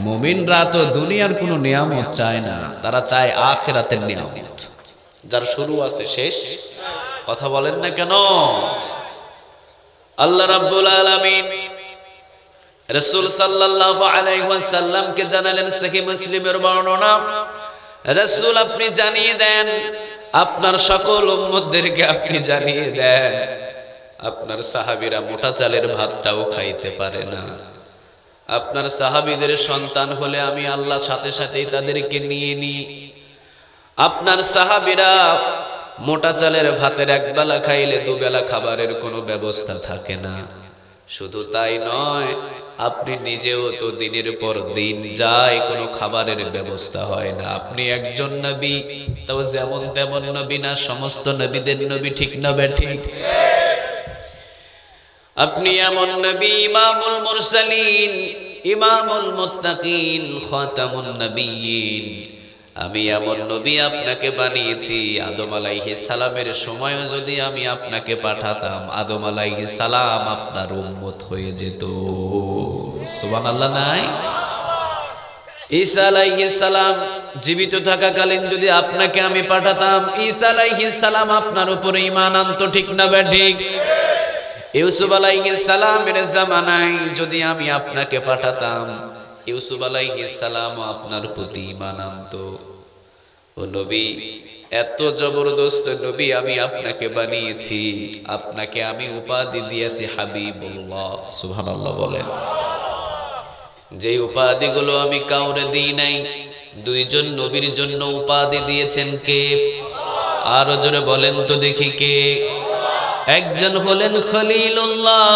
মুমিনরা তো দুনিয়ার কোনো নিয়ামত চায় না, তারা চায় আখিরাতের নিয়ামত, যার শুরু আছে শেষ। কথা বলেন না কেন? আল্লাহ রাব্বুল আলামিন রাসূল সাল্লাল্লাহু আলাইহি ওয়াসাল্লামকে জানালেন, সহিহ মুসলিমের বর্ণনা, রাসূল আপনি জানিয়ে দেন, আপনার সকল উম্মতদেরকে আপনি জানিয়ে দেন, আপনার সাহাবীরা মোটা চালের ভাতটাও খাইতে পারে না। আপনার সাহাবীদের সন্তান হলে আমি আল্লাহ সাথে সাথেই তাদেরকে নিয়ে নিই, আপনার সাহাবীরা মোটা চালের ভাতের একবেলা খাইলে দুবেলা খাবারের কোনো ব্যবস্থা থাকে না। শুধু তাই নয়, আপনি নিজেও তো দিনের পর দিন যায়, কোনো খাবারের ব্যবস্থা হয় না। আপনি একজন নবী, তবে যেমন তেমন নবী না, সমস্ত নবীদের নবী, ঠিক না ঠিক? আপনি এমন নবী, ইমামুল মুরসালিন, ইমামুল মুত্তাকিন, খাতামুন নবিয়্যিন। আমি এমন নবী আপনাকে বানিয়েছি, আদম আলাইহিস সালামের সময়ও যদি আমি আপনাকে পাঠাতাম, আদম আলাইহিস সালাম আপনার উম্মত হয়ে যেত। সুবহানাল্লাহ নাই? ঈসা আলাইহিস সালাম জীবিত থাকাকালীন যদি আপনাকে আমি পাঠাতাম, ঈসা আলাইহিস সালাম আপনার উপরে ঈমান আনতো, ঠিক না ঠিক? ইউসুফ আলাইহিস সালামের জামানায় যদি আমি আপনাকে পাঠাতাম, ইউসুফ আলাইহিস সালাম আপনার প্রতি ঈমান আনতো। ও নবী, এত জবরদস্ত নবী আমি আপনাকে বানিয়েছি, আপনাকে আমি উপাধি দিয়েছি হাবিবুল্লাহ। সুবহানাল্লাহ বলেন। যে উপাধিগুলো আমি কাউরে দিই নাই, দুইজন নবীর জন্য উপাধি দিয়েছেন কে? আরো জোরে বলেন তো দেখি কে? একজন হলেন খলিলুল্লাহ,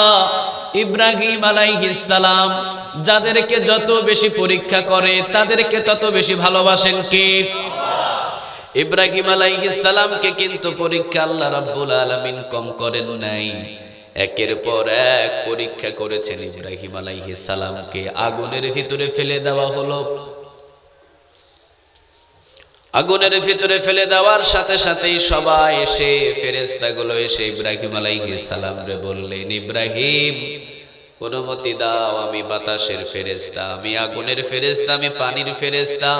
ইব্রাহিম আলাইহিস সালাম। যাদেরকে যত বেশি পরীক্ষা করে তাদেরকে তত বেশি ভালোবাসেন কে? ইব্রাহিম আলাইহিস সালামকে কিন্তু পরীক্ষা আল্লাহ রাব্বুল আলামিন কম করেন নাই। একের পর এক পরীক্ষা করেছেন ইব্রাহিম আলাইহিস সালামকে। আগুনের ভিতরে ফেলে দেওয়া হলো। আগুনের ভিতরে ফেলে দেওয়ার সাথে সাথেই সবাই এসে, ফেরেশতাগুলো এসে ইব্রাহিম আলাইহিস সালামরে বললেন, ইব্রাহিম অনুমতি দাও, আমি বাতাসের ফেরেশতা, আমি আগুনের ফেরেশতা, আমি পানির ফেরেশতা।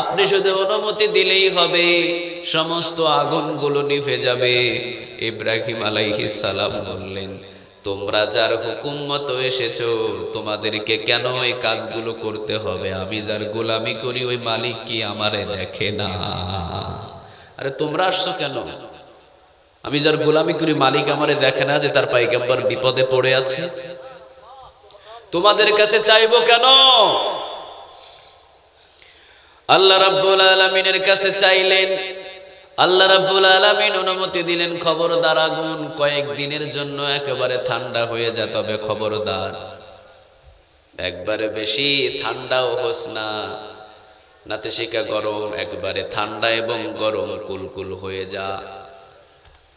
আপনি শুধু অনুমতি দিলেই হবে, সমস্ত আগুনগুলো নিভে যাবে। ইব্রাহিম আলাইহিস সালাম বললেন, তোমরা যার হুকুম মতো এসেছো, তোমাদেরকে কেন এই কাজগুলো করতে হবে? আমি যার গোলামি করি ওই মালিক কি আমারে দেখে না? আরে তোমরা আসছো কেন? আমি যার গোলামি করি মালিক আমারে দেখে না যে তার পয়গম্বর বিপদে পড়ে আছে? তোমাদের কাছে চাইবো কেন? আল্লাহ রাব্বুল আলামিনের কাছে চাইলেন, আল্লাহ রাব্বুল আলামিন অনুমতি দিলেন। খবরদার, আগুন কয়েকদিনের জন্য একেবারে ঠান্ডা হয়ে যা, তবে খবরদার একবারে বেশি ঠান্ডাও হোস না, নাতিশিকা গরম, একবারে ঠান্ডা এবং গরম কুলকুল হয়ে যা।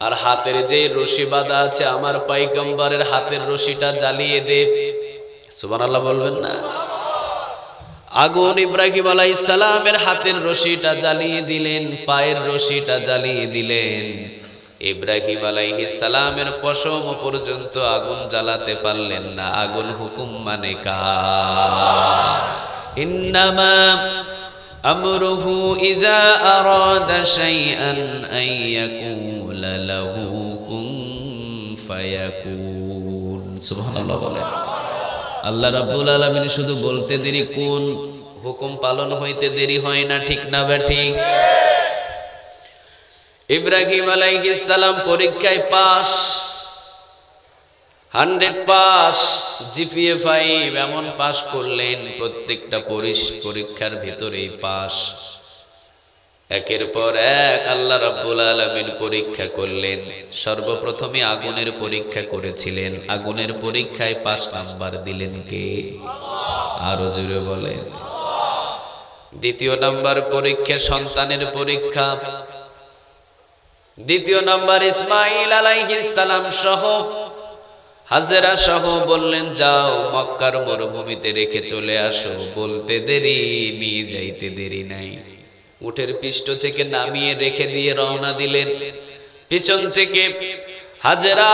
আর হাতের যে রশি বাঁধা আছে আমার পয়গম্বরের হাতের রশিটা জ্বালিয়ে দে। সুবহানাল্লাহ বলবেন না? আগুন ইব্রাহিম আলাইহিস সালামের হাতের রশিটা জ্বালিয়ে দিলেন, পায়ের রশিটা জ্বালিয়ে দিলেন। ইব্রাহিম আলাইহিস সালামের পশম পর্যন্ত আগুন জ্বালাতে পারলেন না। আগুন হুকুম মানে কার? ইন্নামা আমরুহু ইযা আরাদা শাইআন আন ইয়াকুলা লাহু কুন ফায়াকুন। সুবহানাল্লাহ বলেন। আল্লাহ রাব্বুল আলামিন শুধু বলতে দেরি, কোন হুকুম পালন হইতে দেরি হয় না, ঠিক না ঠিক? ইব্রাহিম আলাইহিস সালাম পরীক্ষায় পাস, 100 পাস, জিপিএ 5 এমন পাস করলেন। প্রত্যেকটা পরীক্ষার ভিতরেই পাস। একের পর এক আল্লাহ রাব্বুল আলামিন পরীক্ষা করলেন। সর্বপ্রথমে আগুনের পরীক্ষা করেছিলেন, আগুনের পরীক্ষায় 5 নাম্বার দিলেন কে? আরো জোরে বলেন। দ্বিতীয় নাম্বার পরীক্ষা সন্তানের পরীক্ষা। দ্বিতীয় নাম্বার ইসমাঈল আলাইহিস সালাম সহ, হাজেরা সহ বললেন, যাও মক্কার মরুভূমিতে রেখে চলে আসো। বলতে দেরি, নিয়ে যাইতে দেরি নাই। উটের পৃষ্ঠ থেকে নামিয়ে রেখে দিয়ে রওনা দিলেন। পিছন থেকে হাজেরা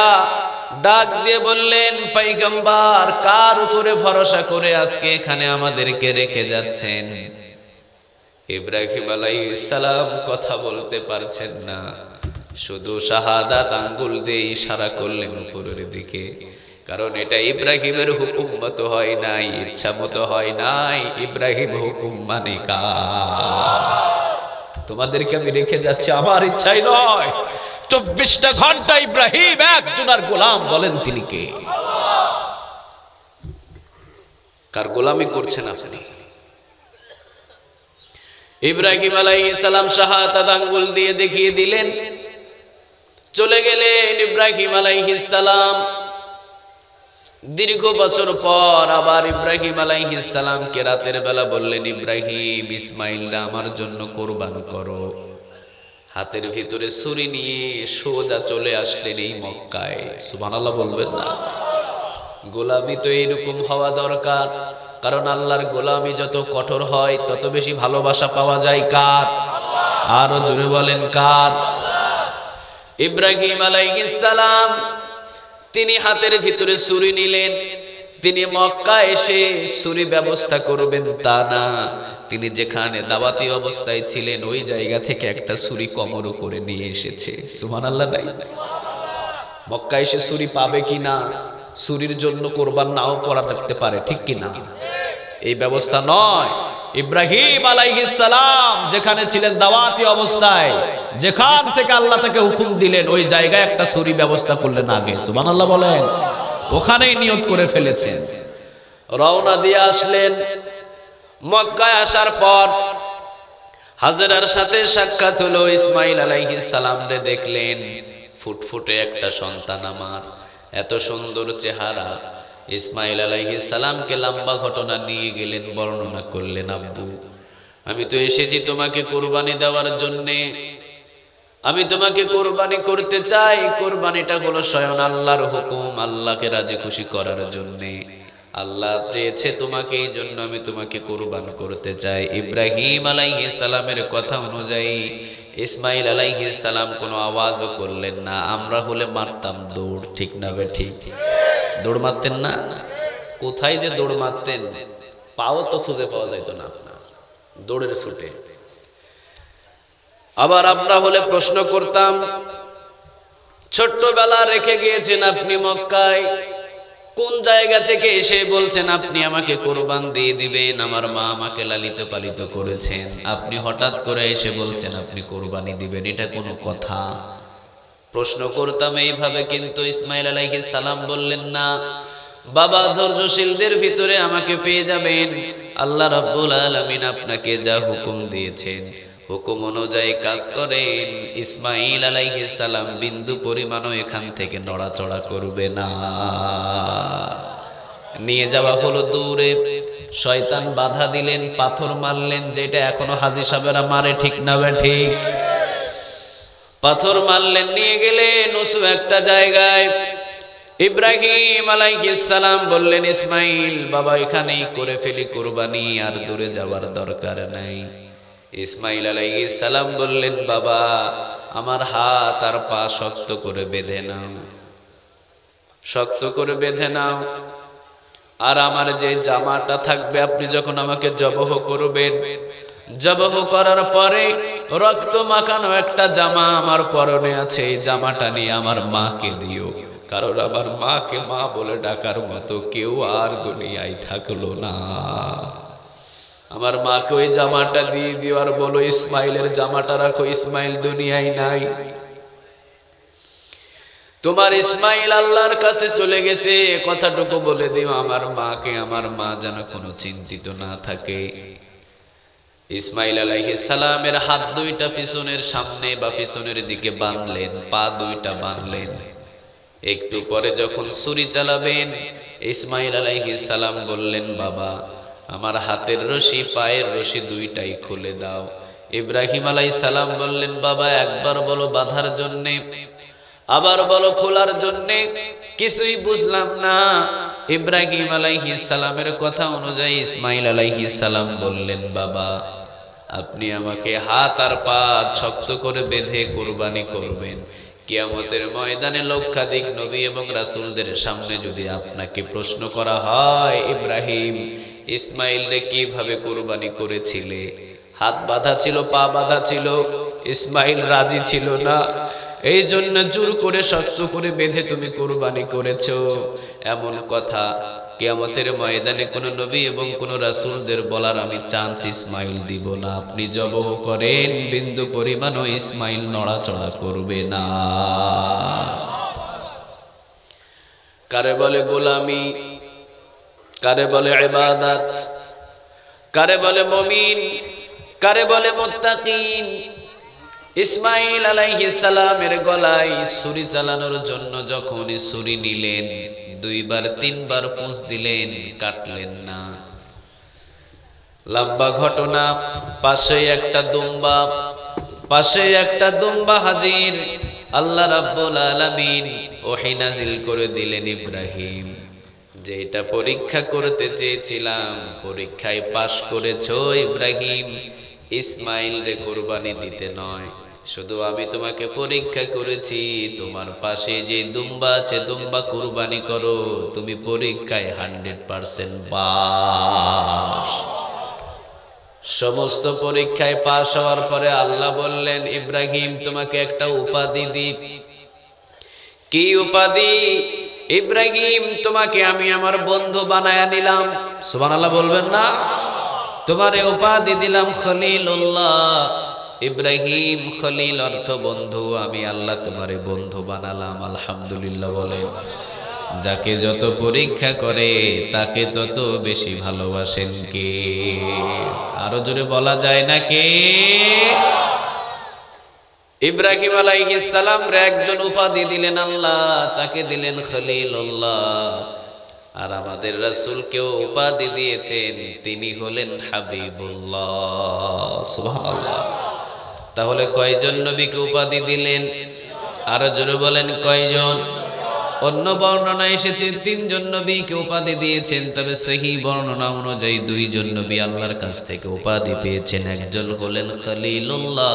ডাক দিয়ে বললেন, পয়গম্বর কার উপরে ভরসা করে আজকে এখানে আমাদেরকে রেখে যাচ্ছেন? ইব্রাহিম আলাইহিস সালাম কথা বলতে পারছেন না, শুধু শাহাদাত আঙ্গুল দিয়ে ইশারা করলেন উপরের দিকে। কারণ এটা ইব্রাহিমের হুকুম মতো হয় নাই, ইচ্ছা মতো হয় নাই। ইব্রাহিম হুকুম মানে কার? তোমাদেরকে আমি রেখে যাচ্ছি আমার ইচ্ছাই নয়। 24টা ঘন্টা ইব্রাহিম একজনের গোলাম, বলেন তিনি কে? কার গোলামি করছেন আপনি? ইব্রাহিম আলাইহিস সালাম শাহাদাত আঙ্গুল দিয়ে দেখিয়ে দিলেন, চলে গেলেন ইব্রাহিম আলাইহিস সালাম। দীর্ঘ বছর পর আবার ইব্রাহিম আলাইহিস সালামকে রাতের বেলা বললেন, ইব্রাহিম, ইসমাইলটা আমার জন্য কোরবান করো। হাতের ভিতরে ছুরি নিয়ে সোজা চলে আসলেন এই মক্কায়। সুবহানাল্লাহ বলবেন না? গোলামি তো এইরকম হওয়া দরকার, কারণ আল্লাহর গোলামি যত কঠোর হয় তত বেশি ভালোবাসা পাওয়া যায় কার? আরো জোরে বলেন কার? ইব্রাহিম আলাইহিস সালাম তিনি হাতের ভিতরে ছুরি নিলেন। তিনি মক্কা এসে ছুরি ব্যবস্থা করবেন তা না, তিনি যেখানে দাওয়াতি অবস্থায় ছিলেন ওই জায়গা থেকে একটা ছুরি কমর করে নিয়ে এসেছে। সুবহানাল্লাহ নাই? মক্কা এসে ছুরি পাবে কিনা, ছুরির জন্য কোরবান নাও করা থাকতে পারে, ঠিক কিনা? এই ব্যবস্থা নয়। ইব্রাহিম আলাইহিস সালাম যেখানে ছিলেন দাওয়াতি অবস্থায়, যেখান থেকে আল্লাহ তাকে হুকুম দিলেন ওই জায়গায় একটা ছুরি ব্যবস্থা করলেন আগে। সুবহানাল্লাহ বলেন? ওখানেই নিয়ত করে ফেলেছেন। রওনা দিয়ে আসলেন। মক্কায় আসার পর হাজেরার সাথে সাক্ষাৎ হলো। ইসমাইল আলাইহিস সালাম রে দেখলেন, ফুটফুটে একটা সন্তান আমার, এত সুন্দর চেহারা। ইসমাইল আলাইহিস সালামকে লম্বা ঘটনা নিয়ে গেলেন, বর্ণনা করলেন, আব্বু আমি তো এসেছি তোমাকে কুরবানি দেওয়ার জন্যে, আমি তোমাকে কোরবানি করতে চাই। কোরবানিটা হলো স্বয়ং আল্লাহর হুকুম, আল্লাহকে রাজি খুশি করার জন্যে। আল্লাহ চেয়েছে তোমাকে, এই জন্য আমি তোমাকে কোরবান করতে চাই। ইব্রাহিম আলাইহিস সালামের কথা অনুযায়ী ইসমাইল আলাইহিস সালাম কোনো আওয়াজও করলেন না। আমরা হলে মারতাম দৌড়, ঠিক না বে ঠিক? দৌড় মারতেন না? কোথায় যে দৌড় মারতেন, পাও তো খুঁজে পাওয়া যাইত না আপনার দৌড়ের ছুটে। আবার আমরা হলে প্রশ্ন করতাম, ছোট্টবেলা রেখে গিয়েছেন আপনি মক্কায়, কোন জায়গা থেকে এসে বলছেন আপনি আমাকে কোরবান দিয়ে দিবেন? আমার মা আমাকে লালিত পালিত করেছেন, আপনি হঠাৎ করে এসে বলছেন আপনি কোরবানি দিবেন, এটা কোনো কথা? প্রশ্ন করতাম এইভাবে, কিন্তু ইসমাইল আলাইহিস সালাম বললেন না, বাবা ধৈর্যশীলদের ভিতরে আমাকে পেয়ে যাবেন। আল্লাহ রাব্বুল আলামিন আপনাকে যা হুকুম দিয়েছেন হুকুম অনুযায়ী কাজ করেন। ইসমাইল আলাইহিস সালাম বিন্দু পরিমাণও এখান থেকে নড়াচড়া করবে না। নিয়ে যাওয়া হলো দূরে। শয়তান বাধা দিলেন, পাথর মারলেন, যেটা এখনো হাজী সাহেবেরা মারে, ঠিক না বে ঠিক? পাথর মারলেন, নিয়ে গেলেন উঁচু একটা জায়গায়। ইব্রাহিম আলাইহিস সালাম বললেন, ইসমাইল বাবা এখানেই করে ফেলি কুরবানি, আর দূরে যাওয়ার দরকার নাই। ইসমাইল আলাইহিস সালাম বললেন, বাবা আমার হাত আর পা শক্ত করে বেঁধে নাও, শক্ত করে বেঁধে নাও। আর আমার যে জামাটা থাকবে আপনি যখন আমাকে জবহ করবেন, জবহ করার পরে রক্ত মাখানো একটা জামা আমার পরনে আছে, এই জামাটা নিয়ে আমার মাকে দিও, কারণ আমার মাকে মা বলে ডাকার মতো কেউ আর দুনিয়ায় থাকলো না। আমার মাকে ওই জামাটা দিয়ে দিও, আর বলো ইসমাইলের জামাটা রাখো, ইসমাইল দুনিয়ায় নাই। তোমার ইসমাইল আল্লাহর কাছে চলে গেছে, কথাটুকু বলে দিও আমার মাকে, আমার মা যেন কোনো চিন্তিত না থাকে। ইসমাইল আলাইহিস সালামের হাত দুইটা পিছনের সামনে বা পিছনের দিকে বাঁধলেন, পা দুইটা বাঁধলেন। একটু পরে যখন ছুরি চালাবেন, ইসমাইল আলাইহিস সালাম বললেন, বাবা আমার হাতের রশি পায়ের রশি দুইটাই খুলে দাও। ইব্রাহিম আলাইহিস সালাম বললেন, বাবা একবার বলো বাঁধার জন্যে, আবার বলো খোলার জন্যে, কিছুই বুঝলাম না। ইব্রাহিম আলাইহিস সালামের কথা অনুযায়ী ইসমাইল আলাইহিস সালাম বললেন, বাবা আপনি আমাকে হাত আর পা শক্ত করে বেঁধে কুরবানি করবেন। কিয়ামতের ময়দানে লক্ষাধিক নবী এবং রাসূলদের সামনে যদি আপনাকে প্রশ্ন করা হয়, ইব্রাহিম ইসমাইলকে কিভাবে কুরবানি করেছিলে? হাত বাঁধা ছিল, পা বাঁধা ছিল, ইসমাইল রাজি ছিল না, এই জন্য জোর করে শক্ত করে বেঁধে তুমি কুরবানি করেছো, এমন কথা কিয়ামতের ময়দানে কোন নবী এবং কোন রাসূলদের বলার আমি চান্স ইসমাইল দিব না। আপনি জবহ করেন, বিন্দু পরিমাণও ইসমাইল নড়াচড়া করবে না। কারে বলে গোলামি, কারে বলে ইবাদত, কারে বলে মুমিন, কারে বলে মুত্তাকিন? ইসমাইল আলাইহিস সালামের গলায় ছুরি চালানোর জন্য যখন ছুরি নিলেন, দুইবার তিনবার পুঁছ দিলেন, কাটলেন না। লম্বা ঘটনা। পাশে একটা দুম্বা হাজির। আল্লাহ রাব্বুল আলামিন ওহী নাজিল করে দিলেন, ইব্রাহিম যেটা পরীক্ষা করতে চেয়েছিলাম পরীক্ষায় পাশ করেছো ইব্রাহিম। ইসমাইল রে কুরবানি দিতে নয়, শুধু আমি তোমাকে পরীক্ষা করেছি, তোমার পাশে যে দুম্বা আছে দুম্বা কুরবানি করো। তুমি পরীক্ষায় 100% পাস। সমস্ত পরীক্ষায় পাশ হওয়ার পরে আল্লাহ বললেন, ইব্রাহিম তোমাকে একটা উপাধি দিই। কি উপাধি? ইব্রাহিম তোমাকে আমি আমার বন্ধু বানায়া নিলাম। সুবহানাল্লাহ বলবেন না? তোমারে উপাধি দিলাম খলিলুল্লাহ। ইব্রাহিম খলিল অর্থ বন্ধু, আমি আল্লাহ তোমারে বন্ধু বানালাম। আলহামদুলিল্লাহ বলেন। যাকে যত পরীক্ষা করে তাকে তত বেশি ভালোবাসেন কে? আরো জোরে বলা যায় না কে? ইব্রাহিম আলাইহিস সালাম রে একজন উপাধি দিলেন আল্লাহ, তাকে দিলেন খলিলুল্লাহ। আর আমাদের রাসূলকেও উপাধি দিয়েছেন, তিনি হলেন হাবিবুল্লাহ। সুবহানাল্লাহ। তাহলে কয়জন নবীকে উপাধি দিলেন? আরো জোরে বলেন কয়জন? অন্য বর্ণনা এসেছে 3 জন নবীকে উপাধি দিয়েছেন, তবে সহিহ বর্ণনা অনুযায়ী 2 জন নবী আল্লাহর কাছ থেকে উপাধি পেয়েছেন। একজন হলেন খলিলুল্লাহ,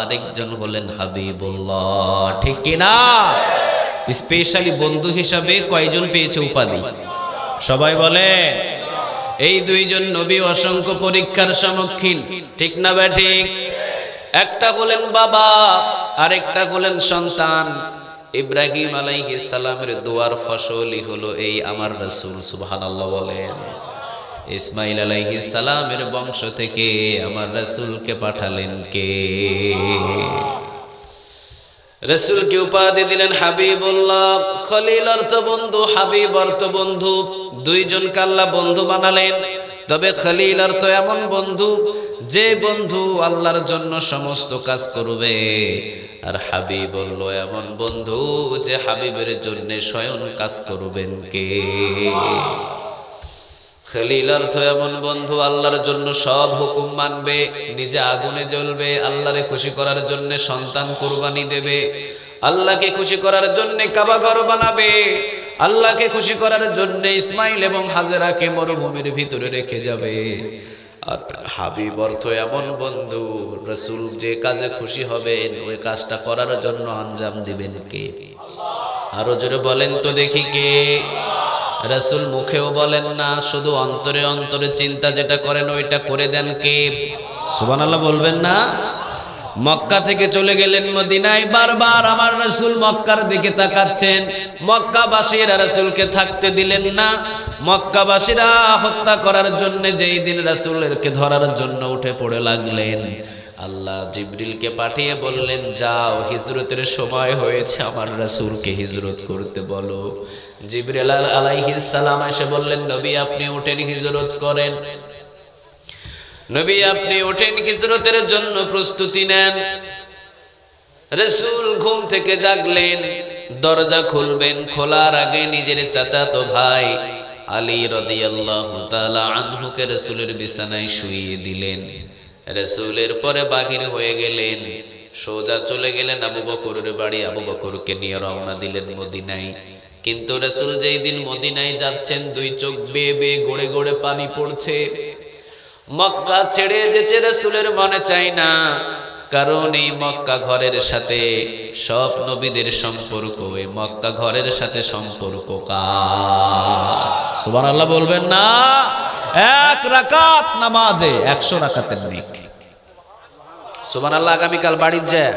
আরেকজন হলেন হাবিবুল্লাহ। ঠিক কি না? স্পেশালি বন্ধু হিসাবে কয়জন পেয়েছে উপাধি? সবাই বলে। এই 2 জন নবী অসংখ্য পরীক্ষার সম্মুখীন। ঠিক না বে ঠিক? একটা হলেন বাবা, আরেকটা হলেন সন্তান। ইব্রাহিম আলাইহিস সালামের দোয়ার ফসলই হলো এই আমার রাসূল। সুবহানাল্লাহ বলেন। ইসমাইল আলাইহিস সালামের বংশ থেকে আমার রাসূলকে পাঠালেন কে? রাসূলকে উপাধি দিলেন হাবিবুল্লাহ। খলিল অর্থ বন্ধু, হাবিব অর্থ বন্ধু। 2 জনকে আল্লাহ বন্ধু বানালেন। তবে খলিল অর্থ এমন বন্ধু যে বন্ধু আল্লাহর জন্য সমস্ত কাজ করবে। আর হাবিব হলো এমন বন্ধু যে হাবিবের জন্য স্বয়ং কাজ করবেন কে? খলিল অর্থ এমন বন্ধু আল্লাহর জন্য সব হুকুম মানবে, নিজে আগুনে জ্বলবে, আল্লাহরে খুশি করার জন্য সন্তান কুরবানি দেবে, আল্লাহকে খুশি করার জন্য কাবা ঘর বানাবে, আল্লাহকে খুশি করার জন্য ইসমাইল এবং হাজেরাকে মরুভূমির ভিতরে রেখে যাবে। আর হাবিব অর্থ এমন বন্ধু রাসূল যে কাজে খুশি হবেন ওই কাজটা করার জন্য আঞ্জাম দিবেন কে? আরো জোরে বলেন তো দেখি কে? রাসূল মুখেও বলেন না, শুধু অন্তরে অন্তরে চিন্তা যেটা করেন ওইটা করে দেন কে? সুবহানাল্লাহ বলবেন না? মক্কা থেকে চলে গেলেন মদিনায়, বারবার আমার রাসূল মক্কার দিকে তাকাচ্ছেন। মক্কাবাসীরা রাসূলকে থাকতে দিলেন না। মক্কাবাসীরা হত্যা করার জন্য যেই দিন রাসূলকে ধরার জন্য উঠে পড়ে লাগলেন, আল্লাহ জিবরিলকে পাঠিয়ে বললেন, যাও হিজরতের সময় হয়েছে, আমার রাসূলকে হিজরত করতে বলো। জিবরিল আলাইহিস সালাম এসে বললেন, নবী আপনি উঠেন হিজরত করেন। নবী আপনি ওঠেন হিজরতের জন্য প্রস্তুতি নেন। রাসূল ঘুম থেকে জাগলেন, দরজা খুলবেন, খোলার আগে নিজের চাচাতো ভাই আলী রাদিয়াল্লাহু তাআলা আনহুকে রাসূলের বিছানায় শুইয়ে দিলেন। রাসূলের পরে বাহির হয়ে গেলেন, সোজা চলে গেলেন আবু বকরের বাড়ি। আবু বকরকে নিয়ে রওনা দিলেন মদিনায়। কিন্তু রাসূল যেই দিন মদিনায় যাচ্ছেন, 2 চোখ বেয়ে বেয়ে গড়ে গড়ে পানি পড়ছে। মক্কা ছেড়ে যেতে রাসূলের মনে চায় না, কারণ এই মক্কা ঘরের সাথে সব নবীদের সম্পর্ক, এই মক্কা ঘরের সাথে সম্পর্ক কার? সুবহানাল্লাহ বলবেন না? 1 রাকাত নামাজে 100 রাকাতের নেকি। সুবহানাল্লাহ। আগামীকাল বাড়ি যায়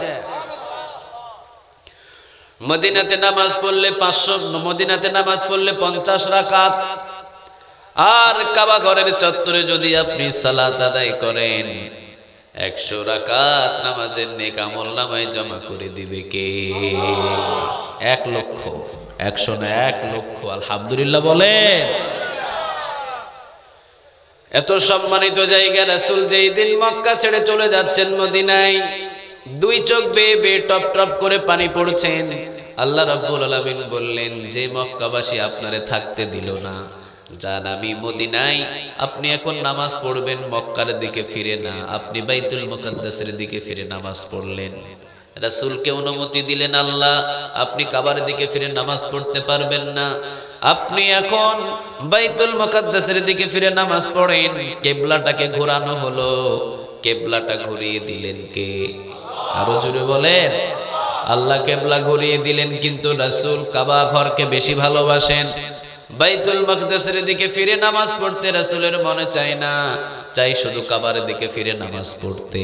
মদিনাতে নামাজ পড়লে 500, মদিনাতে নামাজ পড়লে 50 রাকাত। আর কাবা ঘরের চত্বরে যদি আপনি সালাত আদায় করেন 100 রাকাত নামাজের নেক আমলনামায় জমা করে দিবে কে? 1 লক্ষ। 100 না 1 লক্ষ। আলহামদুলিল্লাহ বলেন। এত সম্মানিত জায়গা রাসূল যেই দিন মক্কা ছেড়ে চলে যাচ্ছেন মদিনায়, দুই চোখ বেয়ে বেয়ে টপ টপ করে পানি পড়ছেন। আল্লাহ রাব্বুল আলামিন বললেন, যে মক্কাবাসী আপনারে থাকতে দিল না, যান আমি মদিনায়, আপনি এখন নামাজ পড়বেন, মক্কার দিকে ফিরে না, আপনি বাইতুল মুকাদ্দাসের দিকে ফিরে নামাজ পড়লেন। রাসূলকে অনুমতি দিলেন আল্লাহ, আপনি কাবার দিকে ফিরে নামাজ পড়তে পারবেন না, আপনি এখন বাইতুল মুকাদ্দাসের দিকে ফিরে নামাজ পড়েন। কিবলাটাকে ঘোরানো হলো, কিবলাটা ঘুরিয়ে দিলেন কে? আরো জোরে বলেন। আল্লাহ কিবলা ঘুরিয়ে দিলেন, কিন্তু রাসূল কাবা ঘরকে বেশি ভালোবাসেন। বাইতুল মুকাদ্দাসের দিকে ফিরে নামাজ পড়তে রাসূলের মনে চায় না, চাই শুধু কাবার দিকে ফিরে নামাজ পড়তে।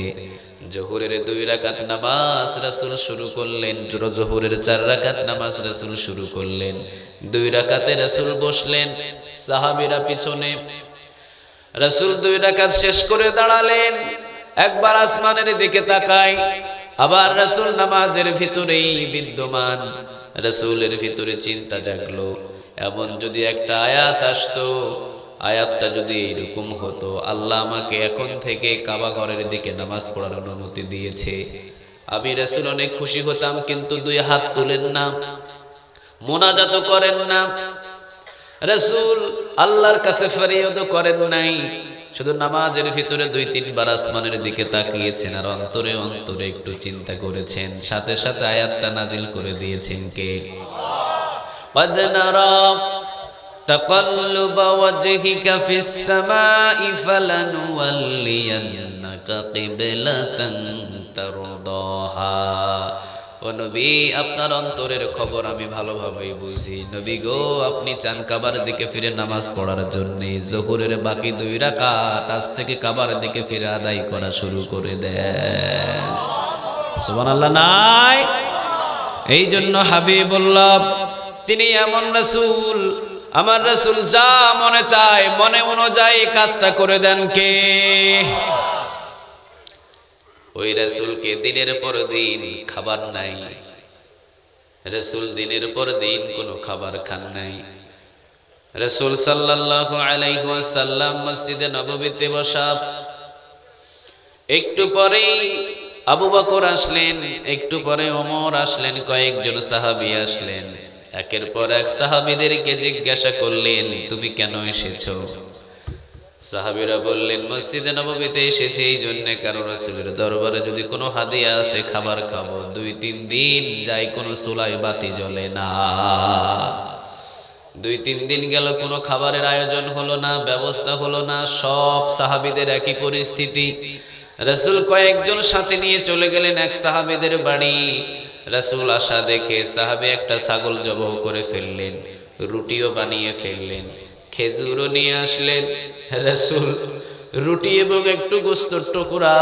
জোহরের 2 রাকাত নামাজ রাসূল শুরু করলেন, জোহরের 4 রাকাত নামাজ রাসূল শুরু করলেন। 2 রাকাতে রাসূল বসলেন, সাহাবীরা পিছনে। রাসূল 2 রাকাত শেষ করে দাঁড়ালেন, একবার আসমানের দিকে তাকায়, আবার রাসূল নামাজের ভিতরেই বিদ্যমান। রাসূলের ভিতরে চিন্তা জাগলো, এমন যদি একটা আয়াত আসতো, আয়াতটা যদি এরকম হতো, আল্লাহ আমাকে এখন থেকে কাবা ঘরের দিকে নামাজ পড়ার অনুমতি দিয়েছে, আমি রাসূল অনেক খুশি হতাম। কিন্তু 2 হাত তুলেন না, মোনাজাত করেন না, রাসূল আল্লাহর কাছে ফরিয়াদ করেন নাই, শুধু নামাজের ভিতরে 2-3 বার আসমানের দিকে তাকিয়েছেন আর অন্তরে অন্তরে একটু চিন্তা করেছেন। সাথে সাথে আয়াতটা নাজিল করে দিয়েছেন কে? قد نرى تقلب وجهك في السماء فلنولينك قبلة ترضاها। ও নবী, আপনার অন্তরের খবর আমি ভালোভাবেই বুঝি। নবী গো, আপনি চান কাবার দিকে ফিরে নামাজ পড়ার জন্য, জোহরের বাকি 2 রাকাত আজ থেকে কাবার দিকে ফিরে আদায় করা শুরু করে দেন। সুবহানাল্লাহ নাই? এই জন্য হাবিবুল্লাহ তিনি এমন রাসূল, আমার রাসূল যা মনে চায় মনে অনুযায়ী কাজটা করে দেন কে? ওই রাসূলকে দিনের পর দিন খাবার নাই, রাসূল দিনের পর দিন কোনো খাবার খান নাই। রাসূল সাল্লাল্লাহু আলাইহি ওয়াসাল্লাম মসজিদে নববীতে বসা, একটু পরেই আবু বকর আসলেন, একটু পরে ওমর আসলেন, কয়েকজন সাহাবী আসলেন। একের পর এক সাহাবীদেরকে জিজ্ঞাসা করলেন, তুমি কেন এসেছো? সাহাবীরা বললেন, মসজিদে নববীতে এসেছি এই জন্য, কারণ রাসূলের দরবারে যদি কোনো হাদিয়া আসে খাবার খাবো। 2-3 দিন যায় কোনো চুলায় বাতি জ্বলে না, 2-3 দিন গেল কোনো খাবারের আয়োজন হলো না, ব্যবস্থা হলো না। সব সাহাবীদের একই পরিস্থিতি। রাসূল কয়েকজন সাথে নিয়ে চলে গেলেন এক সাহাবীদের বাড়ি। রাসূল আসা দেখে সাহাবী একটা ছাগল জবাহ করে ফেললেন, রুটিও বানিয়ে ফেললেন, খেজুরও নিয়ে আসলেন। রাসূল রুটি এবং একটু গোশতের টুকরা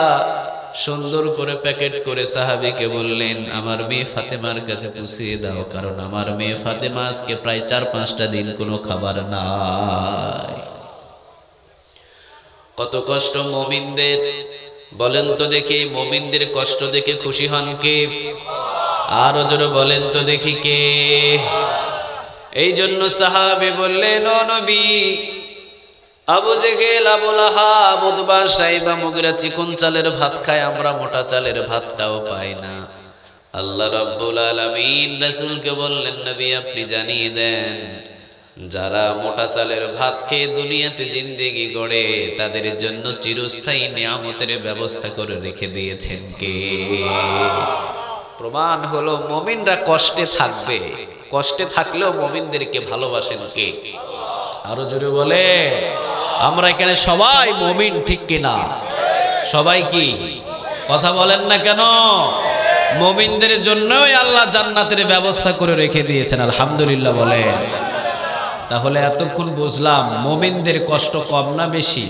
সুন্দর করে প্যাকেট করে সাহাবীকে বললেন, আমার মেয়ে ফাতেমার কাছে পৌঁছিয়ে দাও, কারণ আমার মেয়ে ফাতেমা আজকে প্রায় 4-5টা দিন কোনো খাবার নাই। কত কষ্ট মুমিনদের, বলেন তো দেখি, মুমিনদের কষ্ট দেখে খুশি হন কে? আরো জোরে বলেন তো দেখি কে? এই জন্য সাহাবী বললেন, ও নবী, আবু জেহেল, আবু লাহাব, উতবা, সাইবা, মুগিরা চিকন চালের ভাত খায়, আমরা মোটা চালের ভাতটাও পাই না। আল্লাহ রাব্বুল আলামিন রাসূলকে বললেন, নবী আপনি জানিয়ে দেন, যারা মোটা চালের ভাত খেয়ে দুনিয়াতে জিন্দেগি গড়ে, তাদের জন্য চিরস্থায়ী নিয়ামতের ব্যবস্থা করে রেখে দিয়েছেন কে? প্রমাণ হলো মুমিনরা কষ্টে থাকবে, কষ্টে থাকলেও মুমিনদেরকে ভালোবাসেন কে? আরো জোরে বলে। আমরা এখানে সবাই মুমিন, ঠিক কিনা? সবাই কি? কথা বলেন না কেন? মুমিনদের জন্যই আল্লাহ জান্নাতের ব্যবস্থা করে রেখে দিয়েছেন, আলহামদুলিল্লাহ বলেন। তাহলে এতক্ষণ বুঝলাম মুমিনদের কষ্ট কম না বেশি?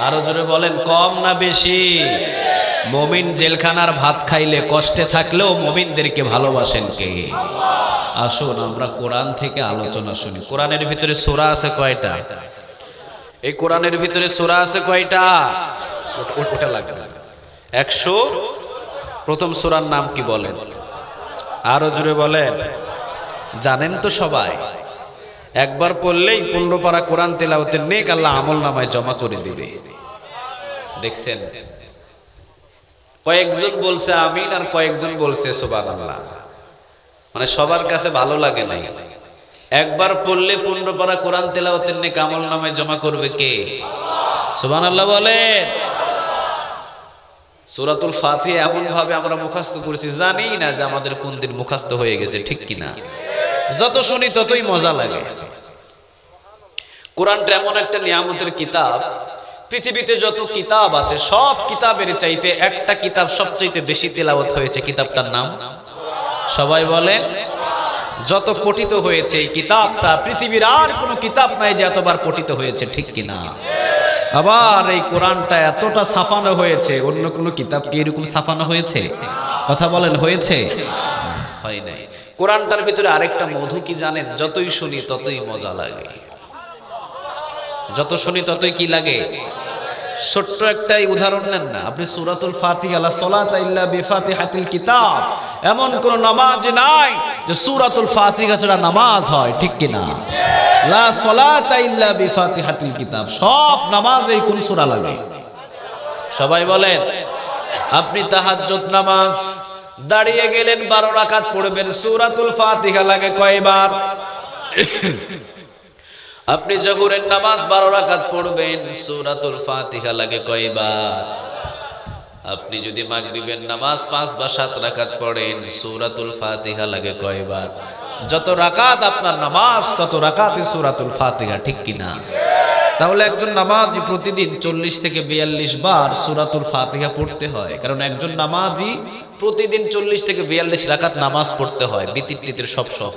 আরো জোরে বলেন, কম না বেশি? মুমিন জেলখানার ভাত খাইলে কষ্টে থাকলেও মুমিনদেরকে ভালোবাসেন কে? আসুন আমরা কোরআন থেকে আলোচনা শুনি। কোরআনের ভিতরে সূরা আছে কয়টা? এই কোরআনের ভিতরে সূরা আছে কয়টা? ওটা লাগবে 100। প্রথম সূরার নাম কি বলেন? আরো জোরে বলেন। জানেন তো সবাই? একবার পড়লেই 15 পারা কোরআন তেলাওয়াতের নেক আল্লাহ আমলনামায় জমা করে দিবে। দেখছেন, কয়েকজন বলছে আমিন আর কয়েকজন বলছে সুবহানাল্লাহ। মানে সবার কাছে ভালো লাগে নাই। একবার পড়লে 15 পারা কোরআন তেলাওয়াতের নেক আমলনামায় জমা করবে কে? সুবহানাল্লাহ বলেন। সূরাতুল ফাতিহা এমন ভাবে আমরা মুখস্থ করেছি, জানি না যে আমাদের কোন দিন মুখস্থ হয়ে গেছে, ঠিক কিনা? যত শুনি ততই মজা লাগে। কোরআনটা এমন একটা নিয়ামতের কিতাব, পৃথিবীতে যত কিতাব আছে সব কিতাবের চাইতে একটা কিতাব সবচেয়ে বেশি তেলাওয়াত হয়েছে। কিতাবটার নাম সবাই বলেন। যত পঠিত হয়েছে এই কিতাবটা, পৃথিবীর আর কোনো কিতাব নাই যে এতবার পঠিত হয়েছে, ঠিক কিনা? আবার এই কোরআনটা এতটা ছাপানো হয়েছে, অন্য কোনো কিতাব কি এরকম ছাপানো হয়েছে? কথা বলেন, হয়েছে? হয় নাই। কোরআনটার ভিতরে আরেকটা মধু কি জানেন? যতই শুনি ততই মজা লাগে, যত শুনি ততই কি লাগে? ছোট্ট একটা উদাহরণ নেন না আপনি, সূরাতুল ফাতিহা, লা সালাতা ইল্লা বিফাতিহাতিল কিতাব। এমন কোন নামাজ নাই যে সূরাতুল ফাতিহা ছাড়া নামাজ হয়, ঠিক কিনা? লা সালাতা ইল্লা বিফাতিহাতিল কিতাব। সব নামাজেই কোন সূরা লাগে? সবাই বলেন। আপনি তাহাজ্জুদ নামাজ দাঁড়িয়ে গেলেন, 12 রাকাত পড়বেন, সূরাতুল ফাতিহা লাগে কয়বার? আপনি জোহরের নামাজ 12 রাকাত পড়বেন, সূরাতুল ফাতিহা লাগে কয়বার? আপনি যদি মাগরিবের নামাজ 5 বা 7 রাকাত পড়েন, সূরাতুল ফাতিহা লাগে কয়বার? যত রাকাত আপনার নামাজ তত রাকাতই সূরাতুল ফাতিহা, ঠিক কিনা? তাহলে একজন নামাজি প্রতিদিন 40 থেকে 42 বার সূরাতুল ফাতিহা পড়তে হয়, কারণ একজন নামাজি প্রতিদিন 40 থেকে 42 রাকাত নামাজ পড়তে হয়, বিতির সব সহ।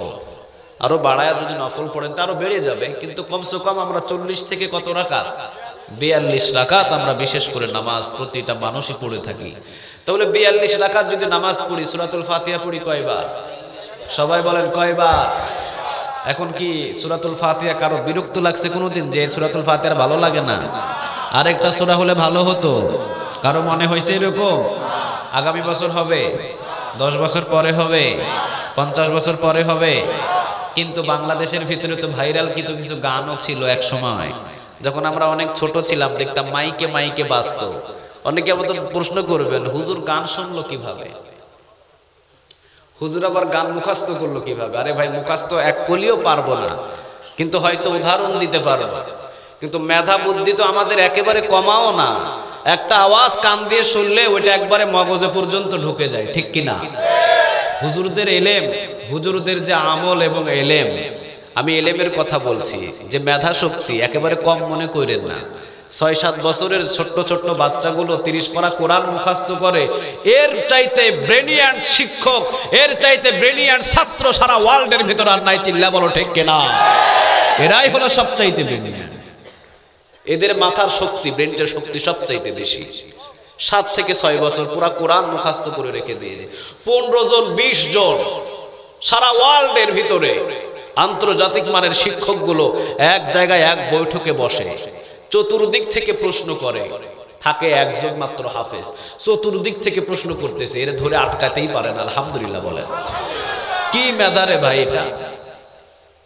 আরো বাড়ায়া যদি নফল পড়েন তা আরো বেড়ে যাবে, কিন্তু কমসে কম আমরা 40 থেকে কত রাকাত? 42 রাকাত আমরা বিশেষ করে নামাজ প্রতিটা মানুষই পড়ে থাকি। তাহলে 42 রাকাত যদি নামাজ পড়ি, সূরাতুল ফাতিহা পড়ি কয়বার? সবাই বলেন কয়বার? এখন কি সূরাতুল ফাতিহা কারো বিরক্ত লাগছে কোনোদিন যে সূরাতুল ফাতিহা ভালো লাগে না? আরেকটা সূরা হলে ভালো হতো, কারো মনে হয়েছে এরকম? আগামী বছর হবে, 10 বছর পরে হবে, 50 বছর পরে হবে। কিন্তু বাংলাদেশের ভিতরে তো ভাইরাল কিছু গানও ছিল এক সময়, যখন আমরা অনেক ছোট ছিলাম, দেখতাম মাইকে মাইকে বাজতো। অনেকে আমাদের প্রশ্ন করবেন, হুজুর গান শুনলো কিভাবে? হুজুর আবার গান মুখস্থ করলো কিভাবে? আরে ভাই, মুখস্থ এক কলিও পারবো না, কিন্তু হয়তো উদাহরণ দিতে পারবো। কিন্তু মেধা বুদ্ধি তো আমাদের একেবারে কমাও না। একটা আওয়াজ কান দিয়ে শুনলে ওইটা একবারে মগজে পর্যন্ত ঢুকে যায়, ঠিক কিনা? হুজুরদের এলেম, হুজুরদের যে আমল এবং এলেম, আমি এলেমের কথা বলছি, যে মেধা শক্তি একেবারে কম মনে করেন না। 6-7 বছরের ছোট্ট ছোট্ট বাচ্চাগুলো 30 পারা কোরআন মুখস্থ করে, এর চাইতে ব্রেনিয়ান্ট শিক্ষক, এর চাইতে ব্রেনিয়ান্ট ছাত্র সারা ওয়ার্ল্ডের ভিতর আর নাই, চিল্লা বলো ঠিক কিনা? এরাই হলো সবচাইতে ব্রেনিয়ান্ট। এদের মাথার শক্তি, ব্রেনটার শক্তি সবচাইতে বেশি। 7 থেকে 6 বছর পুরা কোরআন মুখস্থ করে রেখে দিয়ে 15 জন 20 জন সারা ওয়ার্ল্ডের ভিতরে আন্তর্জাতিক মানের শিক্ষকগুলো এক জায়গায় এক বৈঠকে বসে, চতুর্দিক থেকে প্রশ্ন করে, থাকে একজন মাত্র হাফেজ, চতুর্দিক থেকে প্রশ্ন করতেছে, এর ধরে আটকাতেই পারে না। আলহামদুলিল্লাহ বলেন। কি মেধারে ভাই এটা!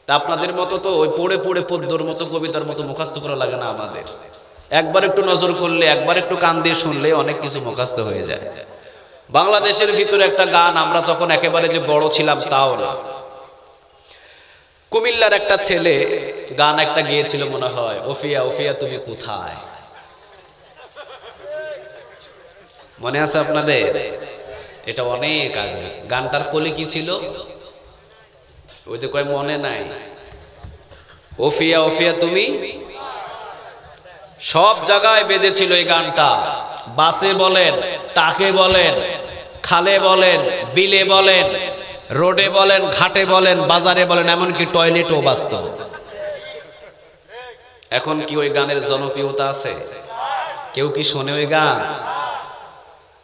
তা আপনাদের মতো তো ওই পড়ে পড়ে পদ্মর মতো কবিতার মতো মুখস্থ করা লাগে না আমাদের। একবার একটু নজর করলে, একবার একটু কান দিয়ে শুনলে অনেক কিছু মুখস্থ হয়ে যায়। বাংলাদেশের ভিতরে একটা গান, আমরা তখন একেবারে যে বড় ছিলাম তাও না, কুমিল্লার একটা ছেলে গান একটা গিয়েছিল মনে হয়, ওফিয়া ওফিয়া তুমি কোথায়। মনে আছে আপনাদের? এটা অনেক আগে। গানটার কলি কি ছিল? ওই যে কয় মনে নাই, ওফিয়া ওফিয়া তুমি। সব জায়গায় বেজেছিল এই গানটা। বাসে বলেন, টাকে বলেন, খালে বলেন, বিলে বলেন, রোডে বলেন, ঘাটে বলেন, বাজারে বলেন, এমনকি টয়লেটও বাজত। এখন কি ওই গানের জনপ্রিয়তা আছে? কেউ কি শোনে ওই গান?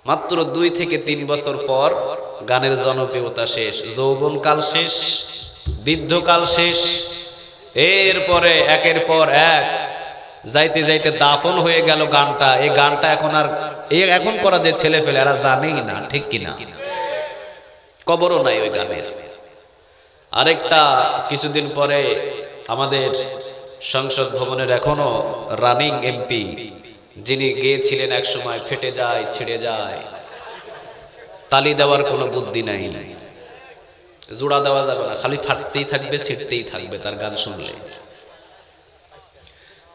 মাত্র 2 থেকে 3 বছর পর গানের জনপ্রিয়তা শেষ, যৌবনকাল শেষ, বৃদ্ধকাল শেষ, এরপরে একের পর এক যাইতে যাইতে দাফন হয়ে গেল গানটা। এই গানটা এখন আর এখন করা যে ছেলে ফেলে এরা জানেই না, ঠিক কিনা? কবরও নাই ওই গানের। আরেকটা কিছুদিন পরে আমাদের সংসদ ভবনের এখনো রানিং এমপি যিনি গিয়েছিলেন এক সময় ফেটে যায় ছিঁড়ে যায়, তালি দেওয়ার কোনো বুদ্ধি নাই, জোড়া দেওয়া যাবে না, খালি ফাটতেই থাকবে ছিঁড়তেই থাকবে তার গান শুনলে।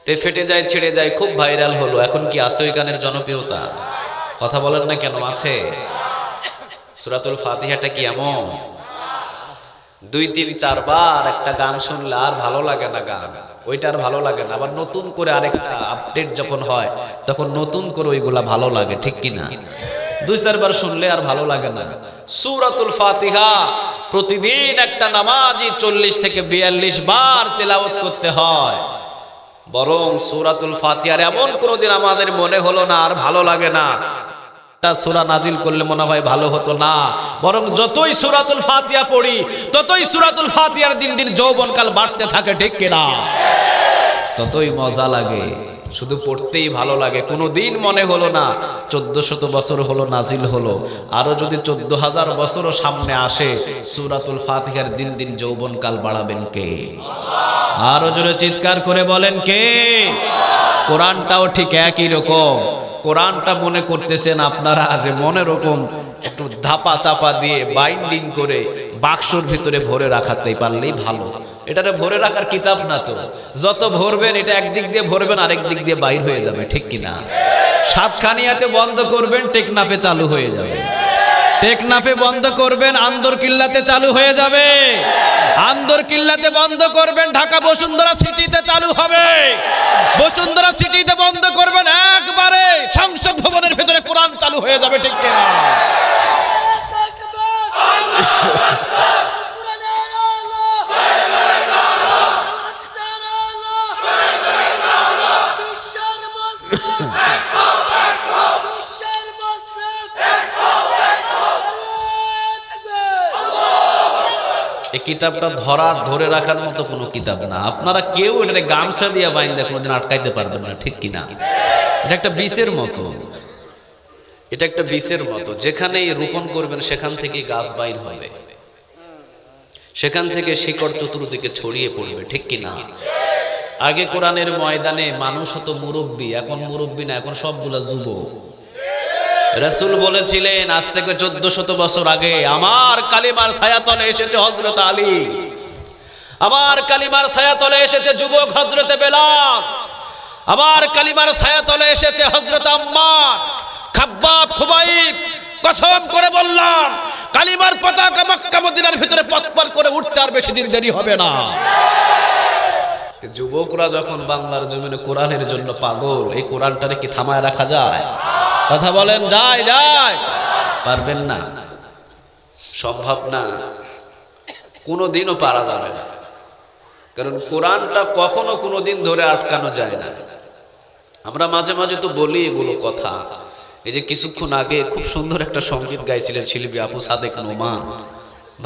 তে ফেটে যায় ছিঁড়ে যায় খুব ভাইরাল হলো, এখন কি আছে ওই গানের জনপ্রিয়তা? কথা বলেন না কেন, আছে? সূরাতুল ফাতিহাটা কি এমন 2-3-4 বার একটা গান শুনলে আর ভালো লাগে না, গান ওইটা আর ভালো লাগে না, আবার নতুন করে আরেকটা আপডেট যখন হয় তখন নতুন করে ওইগুলা ভালো লাগে, ঠিক কিনা? 2-4 বার শুনলে আর ভালো লাগে না। সূরাতুল ফাতিহা প্রতিদিন একটা নামাজি 40 থেকে 42 বার তেলাওয়াত করতে হয়। বরং সূরাতুল ফাতিহার এমন কোনোদিন আমাদের মনে হলো না আর ভালো লাগে না, সূরা নাজিল করলে মনে হয় ভালো হতো না, বরং যতই সূরাতুল ফাতিহা পড়ি ততই সূরাতুল ফাতিহার দিন দিন যৌবনকাল বাড়তে থাকে, ঠিক কিনা? ততই মজা লাগে, শুধু পড়তেই ভালো লাগে। কোনোদিন মনে হলো না 1400 বছর হলো নাজিল হলো, আরো যদি 14,000 বছরও সামনে আসে সূরাতুল ফাতিহার দিন দিন যৌবনকাল বাড়াবেন কে? আরো জোরে চিৎকার করে বলেন কে? কোরআনটাও ঠিক একই রকম। কোরআনটা মনে করতেছেন আপনারা যে মনে রকম একটু ধাপা চাপা দিয়ে বাইন্ডিং করে বাক্সর ভিতরে ভরে রাখাতেই পারলেই ভালো। এটাতে ভরে রাখার কিতাব না তো, যত ভরবেন এটা একদিক দিয়ে ভরবেন আরেক দিক দিয়ে বাইর হয়ে যাবে, ঠিক কিনা? সাতখানিয়াতে বন্ধ করবেন টেকনাফে চালু হয়ে যাবে, টেকনাফে বন্ধ করবেন আন্দর কিল্লাতে চালু হয়ে যাবে, আন্দর কিল্লাতে বন্ধ করবেন ঢাকা বসুন্ধরা সিটিতে চালু হবে, বসুন্ধরা সিটিতে বন্ধ করবেন একবারে সংসদ ভবনের ভিতরে কোরআন চালু হয়ে যাবে, ঠিক কিনা? এই কিতাবটা ধরে রাখার মতো কোনো কিতাব না। আপনারা কেউ এটা গামছা দিয়ে বাইন্দা কোনোদিন আটকাইতে পারবেন না, ঠিক কিনা? এটা একটা বিষের মতো, এটা একটা বিষের মতো, যেখানেই রোপণ করবেন সেখান থেকেই গাছ বাইর হবে, সেখান থেকে শিকড় চতুর্দিকে ছড়িয়ে পড়বে, ঠিক কিনা? আগে কোরআনের ময়দানে মানুষ হতো মুরব্বী, এখন মুরব্বী না, এখন সবগুলা যুবক। রাসূল বলেছিলেন আজ থেকে 1400 বছর আগে আমার কালিমার ছায়াতলে এসেছে হযরত আলী, আমার কালিমার ছায়াতলে এসেছে যুবক হযরত বেলাল, আমার কালিমার ছায়াতলে এসেছে হযরত আম্মার, খাব্বাব, খুবাইব। কসম করে বললাম কালিমার পতাকা মক্কা মদিনার ভিতরে পথ করে উঠতে আর বেশি দিন দেরি হবে না। যুবকরা যখন বাংলার জমিনে কোরআনের জন্য পাগল, এই কোরআনটারে কি থামায় রাখা যায়? কথা বলেন, যায়? যায়? পারবেন না, সম্ভব না, কোনোদিনও পারা যাবে না। কারণ কোরআনটা কখনো কোনোদিন ধরে আটকানো যায় না। আমরা মাঝে মাঝে তো বলি এগুলো কথা। এই যে কিছুক্ষণ আগে খুব সুন্দর একটা সঙ্গীত গাইছিলেন শিল্পী আপু সাদেক নোমান,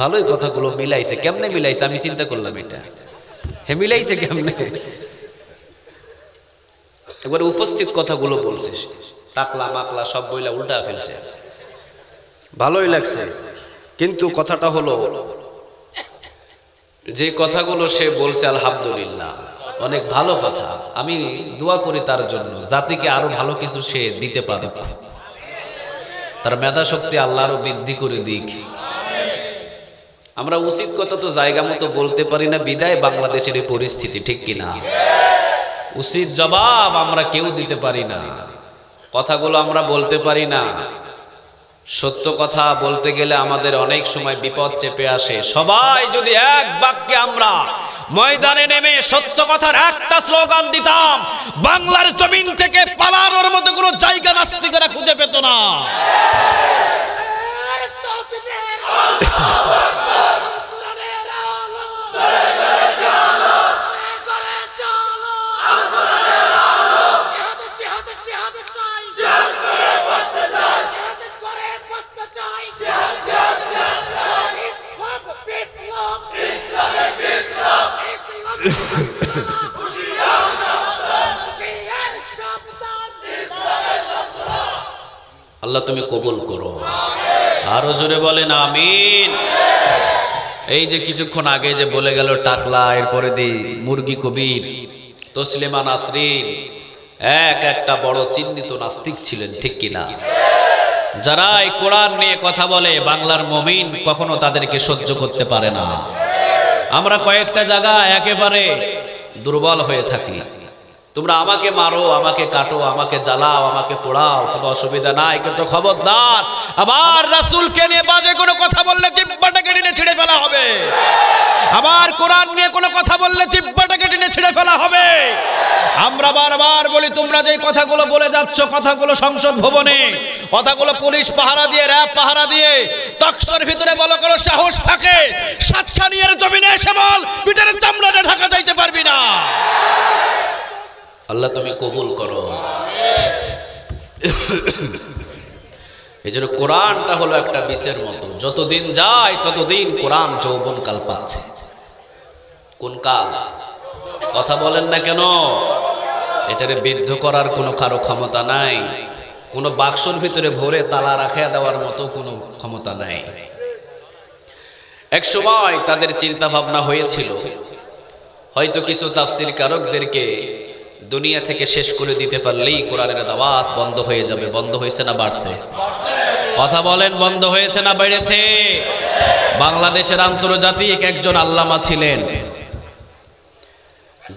ভালোই কথাগুলো মিলাইছে। কেমনে মিলাইছে আমি চিন্তা করলাম, এটা মিলাইছে কেমনে? একবার উপস্থিত কথাগুলো বলছে, টাকলা মাকলা সব বইলা উল্টা ফেলছে, ভালোই লাগছে। কিন্তু কথাটা হলো যে কথাগুলো সে বলছে আলহামদুলিল্লাহ অনেক ভালো কথা। আমি দোয়া করি তার জন্য, জাতিকে আরো ভালো কিছু সে দিতে পারে, তার মেধা শক্তি আল্লাহ আরো বৃদ্ধি করে দিক। আমরা উচিত কথা তো জায়গা মতো বলতে পারি না, বিদায় বাংলাদেশের এই পরিস্থিতি, ঠিক কিনা? উচিত জবাব আমরা কেউ দিতে পারি না, কথাগুলো আমরা বলতে পারি না। সত্য কথা বলতে গেলে আমাদের অনেক সময় বিপদ চেপে আসে। সবাই যদি এক বাক্যে আমরা ময়দানে নেমে সত্য কথার একটা স্লোগান দিতাম, বাংলার জমিন থেকে পালানোর মতো কোনো জায়গা নাস্তিকেরা খুঁজে পেত না। আল্লাহ তুমি কবুল করো, আরো জোরে বলেন আমিন। এই যে কিছুক্ষণ আগে যে বলে গেল টাকলা, এরপরে দি মুরগি কবির, তসলিমা নাসরিন, একটা বড় চিহ্নিত নাস্তিক ছিলেন, ঠিক কিনা? যারা এই কোরআন নিয়ে কথা বলে বাংলার মুমিন কখনো তাদেরকে সহ্য করতে পারে না। আমরা কয়েকটা জায়গা একেবারে দুর্বল হয়ে থাকি। তোমরা আমাকে মারো, আমাকে কাটো, আমাকে জ্বালাও, আমাকে পোড়াও, কোনো অসুবিধা নাই, কিন্তু খবরদার আমার রাসূলকে নিয়ে বাজে কোনো কথা বললে জিহ্বাটাকে টেনে ছিঁড়ে ফেলা হবে। আমার কোরআন নিয়ে কোনো কথা বললে জিহ্বাটাকে টেনে ছিঁড়ে ফেলা হবে। আমরা বারবার বলি, তোমরা যে কথাগুলো বলে যাচ্ছ, কথাগুলো সংসদ ভবনে, কথাগুলো পুলিশ পাহারা দিয়ে, র‍্যাব পাহারা দিয়ে, টকশোর ভিতরে বলো, কোনো সাহস থাকে সাতখানিয়ার জমিনে এসে বল, পিঠের চামড়াটা ঢাকা যাইতে পারবি না। আল্লাহ তুমি কবুল করো। এই জন্য কোরআনটা হলো একটা বিষের মতো, যতদিন যায় ততদিন কোরআন যৌবন কাল পাচ্ছে। কোন কাল? কথা বলেন না কেন? এটারে বিদ্ধ করার কোনো কারো ক্ষমতা নাই, কোনো বাক্সর ভিতরে ভরে তালা রাখিয়া দেওয়ার মতো কোনো ক্ষমতা নাই। এক সময় তাদের চিন্তা ভাবনা হয়েছিল, হয়তো কিছু তাফসীর কারকদেরকে দুনিয়া থেকে শেষ করে দিতে পারলেই কোরআনের দাওয়াত বন্ধ হয়ে যাবে। বন্ধ হয়েছে না বাড়ছে? কথা বলেন, বন্ধ হয়েছে না বেড়েছে? বাংলাদেশের আন্তর্জাতিক একজন আল্লামা ছিলেন,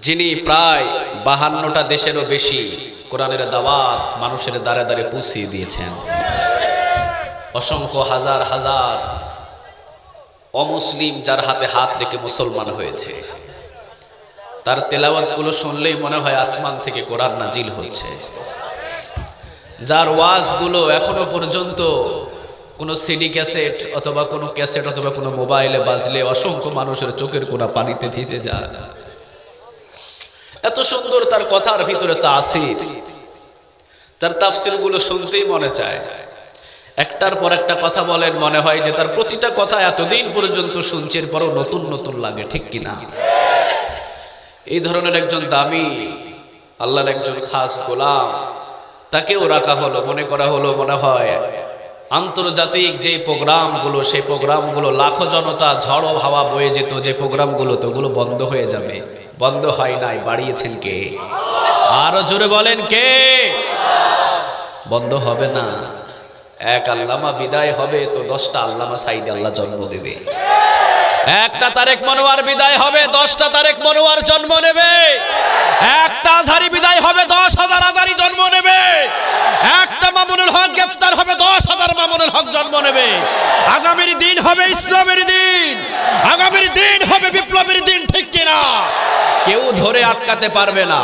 যিনি প্রায় 52টা দেশেরও বেশি কোরআনের দাওয়াত মানুষের দ্বারে দ্বারে পৌঁছিয়ে দিয়েছেন। অসংখ্য হাজার হাজার অমুসলিম যার হাতে হাত রেখে মুসলমান হয়েছে। তার তেলাওয়াতগুলো শুনলেই মনে হয় আসমান থেকে কোরআন নাজিল হচ্ছে। যার ওয়াজগুলো এখনো পর্যন্ত কোনো সিডি ক্যাসেট অথবা কোনো ক্যাসেট অথবা কোনো মোবাইলে বাজলে অসংখ্য মানুষের চোখের কোনা পানিতে ভিজে যায়। এত সুন্দর তার কথার ভিতরে তাসির, তার তাফসীরগুলো শুনতেই মনে চায়। একটার পর একটা কথা বলেন, মনে হয় যে তার প্রতিটা কথা এতদিন পর্যন্ত শুনছে, এরপরও নতুন নতুন লাগে, ঠিক কিনা? এই ধরনের একজন দামি আল্লাহর একজন খাস গোলাম, তাকেও রাখা হলো। মনে করা হলো মনে হয় আন্তর্জাতিক যে প্রোগ্রামগুলো, সেই প্রোগ্রামগুলো লাখো জনতা ঝড়ো হাওয়া বয়ে যেত, যে প্রোগ্রামগুলো তো ওগুলো বন্ধ হয়ে যাবে। বন্ধ হয় নাই, বাড়িয়েছেন কে? আরো জোরে বলেন কে? বন্ধ হবে না। এক আল্লামা বিদায় হবে তো 10টা আল্লামা সাইদ আল্লাহ জন্ম দেবে। একটা তারেক মনোয়ার বিদায় হবে, 10টা তারেক মনোয়ার জন্ম নেবে। একটা আজহারি বিদায় হবে, 10,000 আজহারি জন্ম নেবে। একটা মামুনুল হক গ্রেফতার হবে, 10,000 মামুনুল হক জন্ম নেবে। আগামীর দিন হবে ইসলামের দিন, আগামীর দিন হবে বিপ্লবের দিন, ঠিক কিনা? কেউ ধরে আটকাতে পারবে না।